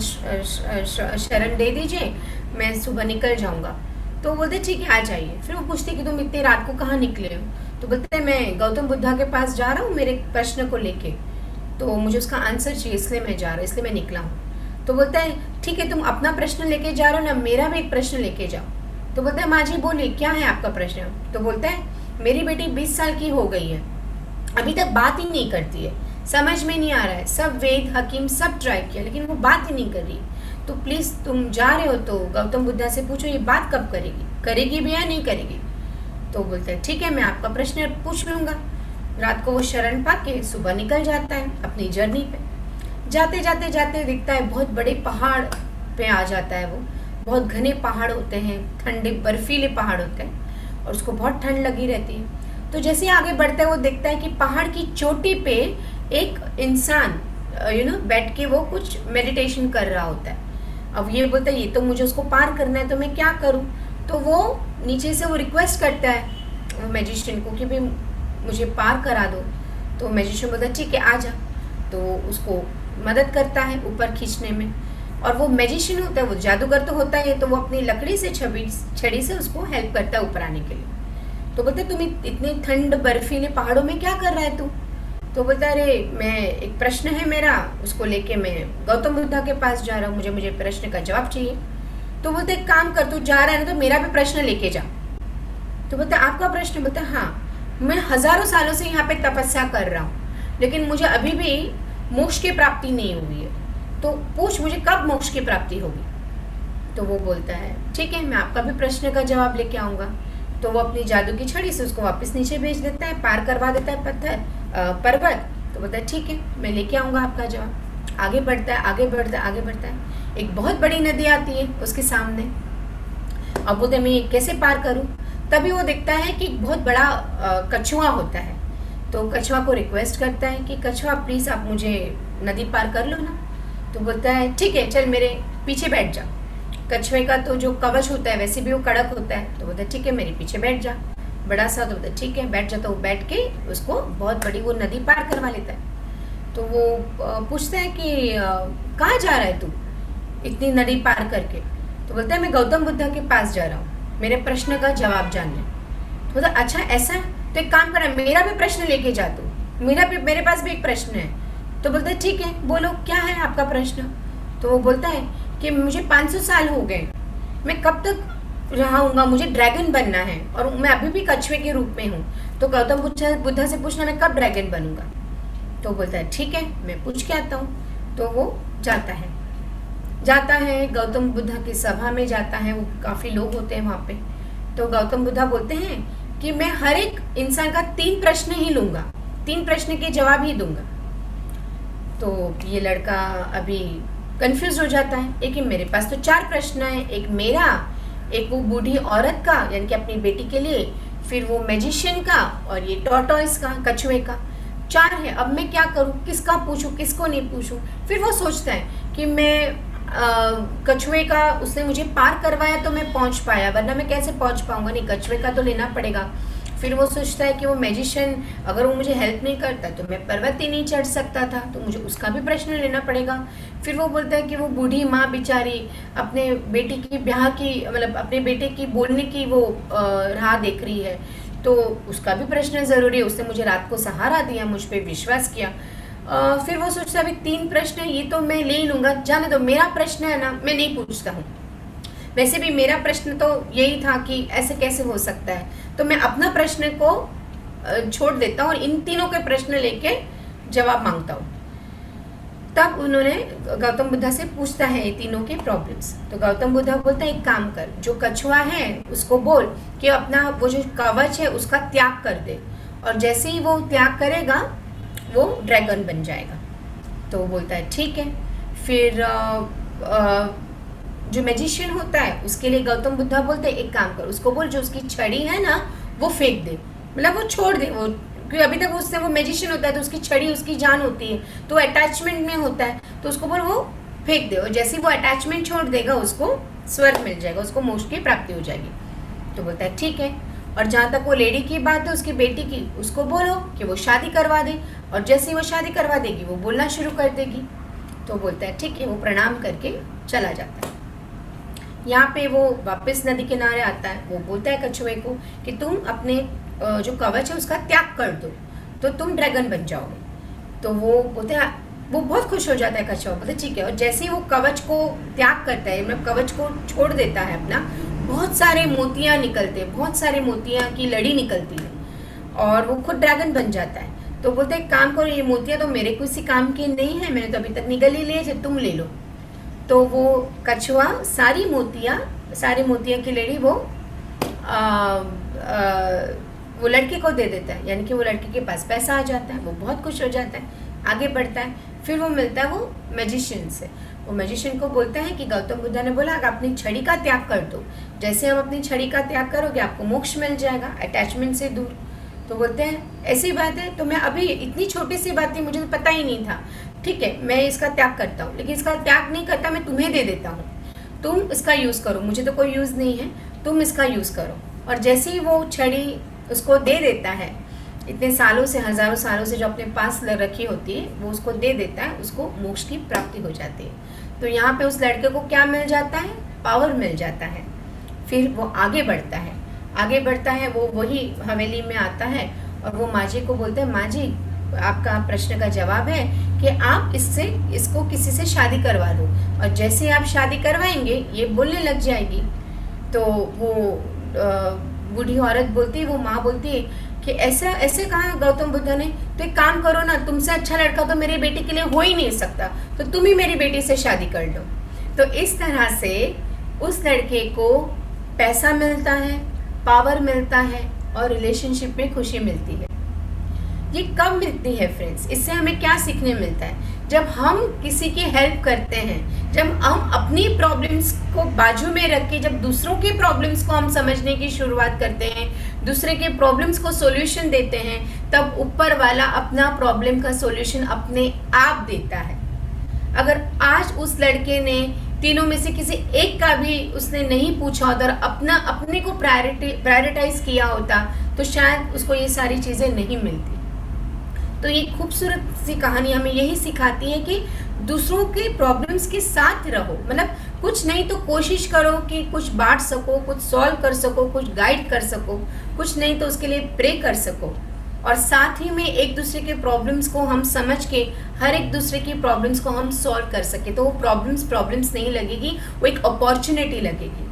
दे दीजिए, मैं सुबह निकल जाऊँगा। तो वो बोलते ठीक है आ जाइए। फिर वो पूछते कि तुम इतनी रात को कहाँ निकले हो। तो बोलते हैं मैं गौतम बुद्धा के पास जा रहा हूँ मेरे प्रश्न को लेके, तो मुझे उसका आंसर चाहिए इसलिए मैं जा रहा हूँ, इसलिए मैं निकला हूँ। तो बोलता है ठीक है तुम अपना प्रश्न लेके जा रहे हो ना, मेरा भी एक प्रश्न लेके जाओ। तो बोलता है माँ जी बोलिए क्या है आपका प्रश्न। तो बोलता है मेरी बेटी 20 साल की हो गई है, अभी तक बात ही नहीं करती है, समझ में नहीं आ रहा है, सब वेद हकीम सब ट्राई किया लेकिन वो बात ही नहीं कर रही। तो प्लीज़ तुम जा रहे हो तो गौतम बुद्धा से पूछो ये बात कब करेगी, करेगी भी या नहीं करेगी। तो बोलता है ठीक है मैं आपका प्रश्न पूछ लूँगा। रात को वो शरण पाके सुबह निकल जाता है अपनी जर्नी पे। जाते जाते जाते दिखता है बहुत बड़े पहाड़ पे आ जाता है। वो बहुत घने पहाड़ होते हैं, ठंडे बर्फीले पहाड़ होते हैं और उसको बहुत ठंड लगी रहती है। तो जैसे आगे बढ़ता है वो देखता है कि पहाड़ की चोटी पे एक इंसान बैठ के वो कुछ मेडिटेशन कर रहा होता है। अब ये बोलता है ये तो मुझे उसको पार करना है तो मैं क्या करूँ। तो वो नीचे से वो रिक्वेस्ट करता है मैजिशियन को कि भाई मुझे पार करा दो। तो मैजिशियन बोलता है ठीक है आ जा। तो उसको मदद करता है ऊपर खींचने में। और वो मैजिशियन होता है, वो जादूगर तो होता है, तो वो अपनी लकड़ी से छड़ी से उसको हेल्प करता है ऊपर आने के लिए। तो बोलते है तुम इतनी ठंड बर्फीले पहाड़ों में क्या कर रहा है तू। तो बोलता है अरे मैं एक प्रश्न है मेरा, उसको लेके मैं गौतम बुद्धा के पास जा रहा हूँ, मुझे प्रश्न का जवाब चाहिए। तो बोलते एक काम कर, तू जा रहा है ना तो मेरा भी प्रश्न लेके जा। तो बोलता है आपका प्रश्न। बोलता है हाँ मैं हज़ारों सालों से यहाँ पे तपस्या कर रहा हूँ लेकिन मुझे अभी भी मोक्ष की प्राप्ति नहीं हुई है, तो पूछ मुझे कब मोक्ष की प्राप्ति होगी। तो वो बोलता है ठीक है मैं आपका भी प्रश्न का जवाब लेके आऊँगा। तो वो अपनी जादू की छड़ी से उसको वापस नीचे भेज देता है, पार करवा देता है पर्वत। तो बोलता है ठीक है मैं लेके आऊँगा आपका जवाब। आगे बढ़ता है आगे बढ़ता है आगे बढ़ता है, एक बहुत बड़ी नदी आती है उसके सामने। अब बोलते मैं कैसे पार करूँ। तभी वो देखता है कि बहुत बड़ा कछुआ होता है। तो कछुआ को रिक्वेस्ट करता है कि कछुआ प्लीज़ आप मुझे नदी पार कर लो ना। तो बोलता है ठीक है चल मेरे पीछे बैठ जा। कछुए का तो जो कवच होता है वैसे भी वो कड़क होता है। तो बोलता है ठीक है मेरे पीछे बैठ जा, बड़ा सा। तो बोलता है ठीक है बैठ जा। तो वो बैठ के उसको बहुत बड़ी वो नदी पार करवा लेता है। तो वो पूछता है कि कहाँ जा रहा है तू इतनी नदी पार करके। तो बोलता है मैं गौतम बुद्धा के पास जा रहा हूँ मेरे प्रश्न का जवाब जानने। तो बोलता अच्छा ऐसा। तो एक काम करना, मेरा भी प्रश्न लेके जा तू, मेरे पास भी एक प्रश्न है। तो बोलता है ठीक है बोलो क्या है आपका प्रश्न। तो वो बोलता है कि मुझे 500 साल हो गए, मैं कब तक रहूँगा, मुझे ड्रैगन बनना है और मैं अभी भी कछुए के रूप में हूँ। तो गौतम बुद्धा से पूछना मैं कब ड्रैगन बनूंगा। तो बोलता है ठीक है मैं पूछ के आता हूँ। तो वो जाता है गौतम बुद्धा की सभा में जाता है, वो काफ़ी लोग होते हैं वहाँ पे। तो गौतम बुद्धा बोलते हैं कि मैं हर एक इंसान का 3 प्रश्न ही लूँगा, 3 प्रश्न के जवाब ही दूंगा। तो ये लड़का अभी कंफ्यूज हो जाता है, लेकिन मेरे पास तो 4 प्रश्न हैं, एक मेरा, एक वो बूढ़ी औरत का यानी कि अपनी बेटी के लिए, फिर वो मैजिशियन का और ये टॉर्टॉइस का, कछुए का, 4 है। अब मैं क्या करूँ, किसका पूछूँ किसको नहीं पूछूँ। फिर वो सोचता है कि मैं कछुए का उसने मुझे पार करवाया तो मैं पहुंच पाया, वरना मैं कैसे पहुंच पाऊंगा, नहीं कछुए का तो लेना पड़ेगा। फिर वो सोचता है कि वो मैजिशियन अगर वो मुझे हेल्प नहीं करता तो मैं पर्वत ही नहीं चढ़ सकता था, तो मुझे उसका भी प्रश्न लेना पड़ेगा। फिर वो बोलता है कि वो बूढ़ी माँ बेचारी अपने बेटी की ब्याह की मतलब अपने बेटे की बोलने की वो राह देख रही है, तो उसका भी प्रश्न ज़रूरी है, उसने मुझे रात को सहारा दिया, मुझ पर विश्वास किया। फिर वो सोचता है अभी 3 प्रश्न है, ये तो मैं ले ही लूँगा, जाने दो, मेरा प्रश्न है ना मैं नहीं पूछता हूँ। वैसे भी मेरा प्रश्न तो यही था कि ऐसे कैसे हो सकता है, तो मैं अपना प्रश्न को छोड़ देता हूँ और इन तीनों के प्रश्न लेके जवाब मांगता हूँ। तब उन्होंने गौतम बुद्धा से पूछता है ये तीनों के प्रॉब्लम्स। तो गौतम बुद्धा बोलता है एक काम कर, जो कछुआ है उसको बोल कि अपना वो जो कवच है उसका त्याग कर दे, और जैसे ही वो त्याग करेगा वो ड्रैगन बन जाएगा। तो वो बोलता है ठीक है। फिर जो मैजिशियन होता है उसके लिए गौतम बुद्धा बोलते हैं एक काम कर, उसको बोल जो उसकी छड़ी है ना वो फेंक दे, मतलब वो छोड़ दे, वो क्योंकि अभी तक उससे वो मैजिशियन होता है तो उसकी छड़ी उसकी जान होती है, तो अटैचमेंट में होता है, तो उसको बोल वो फेंक दे, और जैसे वो अटैचमेंट छोड़ देगा उसको स्वर्ग मिल जाएगा, उसको मोक्ष की प्राप्ति हो जाएगी। तो बोलता है ठीक है। और जहाँ तक वो लेडी की बात है उसकी बेटी की, उसको बोलो कि वो शादी करवा दे, और जैसे ही वो शादी करवा देगी वो बोलना शुरू कर देगी। तो बोलता है ठीक है, वो प्रणाम करके चला जाता है। यहाँ पे वो वापस नदी किनारे आता है, वो बोलता है कछुए को कि तुम अपने जो कवच है उसका त्याग कर दो तो तुम ड्रैगन बन जाओगे। तो वो बोलते हैं, वो बहुत खुश हो जाता है कछुआ, बोलते ठीक है। और जैसे ही वो कवच को त्याग करता है, मतलब कवच को छोड़ देता है अपना, बहुत सारे मोतियाँ निकलते हैं, बहुत सारे मोतियाँ की लड़ी निकलती है और वो खुद ड्रैगन बन जाता है। तो बोलते हैं काम करो, ये मोतियाँ तो मेरे किसी काम की नहीं है, मैंने तो अभी तक निगल ही लिए, तुम ले लो। तो वो कछुआ सारी मोतियाँ की लड़ी वो लड़के को दे देता है, यानी कि वो लड़के के पास पैसा आ जाता है, वो बहुत खुश हो जाता है, आगे बढ़ता है। फिर वो मिलता है वो मैजिशियन से, वो मैजिशियन को बोलता है कि गौतम बुद्धा ने बोला कि अपनी छड़ी का त्याग कर दो, जैसे हम अपनी छड़ी का त्याग करोगे आपको मोक्ष मिल जाएगा अटैचमेंट से दूर। तो बोलते हैं ऐसी बात है, तो मैं अभी इतनी छोटी सी बात थी, मुझे तो पता ही नहीं था, ठीक है मैं इसका त्याग करता हूँ, लेकिन इसका त्याग नहीं करता, मैं तुम्हें दे देता हूँ, तुम इसका यूज़ करो, मुझे तो कोई यूज़ नहीं है, तुम इसका यूज़ करो। और जैसे ही वो छड़ी उसको दे देता है, इतने सालों से हज़ारों सालों से जो अपने पास रखी होती है वो उसको दे देता है, उसको मोक्ष की प्राप्ति हो जाती है। तो यहाँ पे उस लड़के को क्या मिल जाता है, पावर मिल जाता है। फिर वो आगे बढ़ता है, वो वही हवेली में आता है और वो माँ जी को बोलते हैं, माँ जी आपका प्रश्न का जवाब है कि आप इसको किसी से शादी करवा दो, और जैसे आप शादी करवाएंगे ये बोलने लग जाएगी। तो वो बूढ़ी औरत बोलती है, वो माँ बोलती है कि ऐसे कहा गौतम बुद्ध ने, तो एक काम करो ना, तुमसे अच्छा लड़का तो मेरी बेटी के लिए हो ही नहीं सकता, तो तुम ही मेरी बेटी से शादी कर लो। तो इस तरह से उस लड़के को पैसा मिलता है, पावर मिलता है और रिलेशनशिप में खुशी मिलती है। ये कब मिलती है फ्रेंड्स? इससे हमें क्या सीखने मिलता है? जब हम किसी की हेल्प करते हैं, जब हम अपनी प्रॉब्लम्स को बाजू में रख के जब दूसरों के प्रॉब्लम्स को हम समझने की शुरुआत करते हैं, दूसरे के प्रॉब्लम्स को सॉल्यूशन देते हैं, तब ऊपर वाला अपना प्रॉब्लम का सॉल्यूशन अपने आप देता है। अगर आज उस लड़के ने तीनों में से किसी एक का भी उसने नहीं पूछा होता और अपने को प्रायोरिटाइज किया होता, तो शायद उसको ये सारी चीज़ें नहीं मिलती। तो ये खूबसूरत सी कहानी हमें यही सिखाती है कि दूसरों के प्रॉब्लम्स के साथ रहो, मतलब कुछ नहीं तो कोशिश करो कि कुछ बांट सको, कुछ सॉल्व कर सको, कुछ गाइड कर सको, कुछ नहीं तो उसके लिए प्रे कर सको। और साथ ही में एक दूसरे के प्रॉब्लम्स को हम समझ के हर एक दूसरे की प्रॉब्लम्स को हम सॉल्व कर सके, तो वो प्रॉब्लम्स नहीं लगेगी, वो एक अपॉर्चुनिटी लगेगी।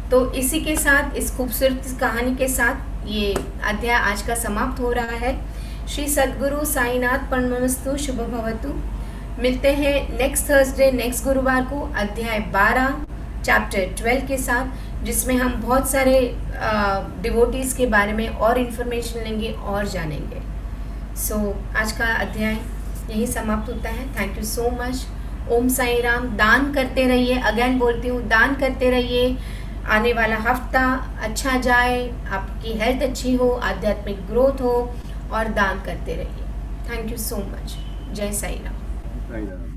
तो इसी के साथ, इस खूबसूरत कहानी के साथ ये अध्याय आज का समाप्त हो रहा है। श्री सद्गुरु साईनाथ परमस्तु शुभ भवतु। मिलते हैं नेक्स्ट थर्सडे, नेक्स्ट गुरुवार को अध्याय 12 चैप्टर 12 के साथ, जिसमें हम बहुत सारे डिवोटीज़ के बारे में और इन्फॉर्मेशन लेंगे और जानेंगे। सो आज का अध्याय यही समाप्त होता है। Thank you so much. Om Sai Ram. दान करते रहिए, अगेन बोलती हूँ, दान करते रहिए। आने वाला हफ्ता अच्छा जाए, आपकी हेल्थ अच्छी हो, आध्यात्मिक ग्रोथ हो, और दान करते रहिए। Thank you so much. जय साई राम।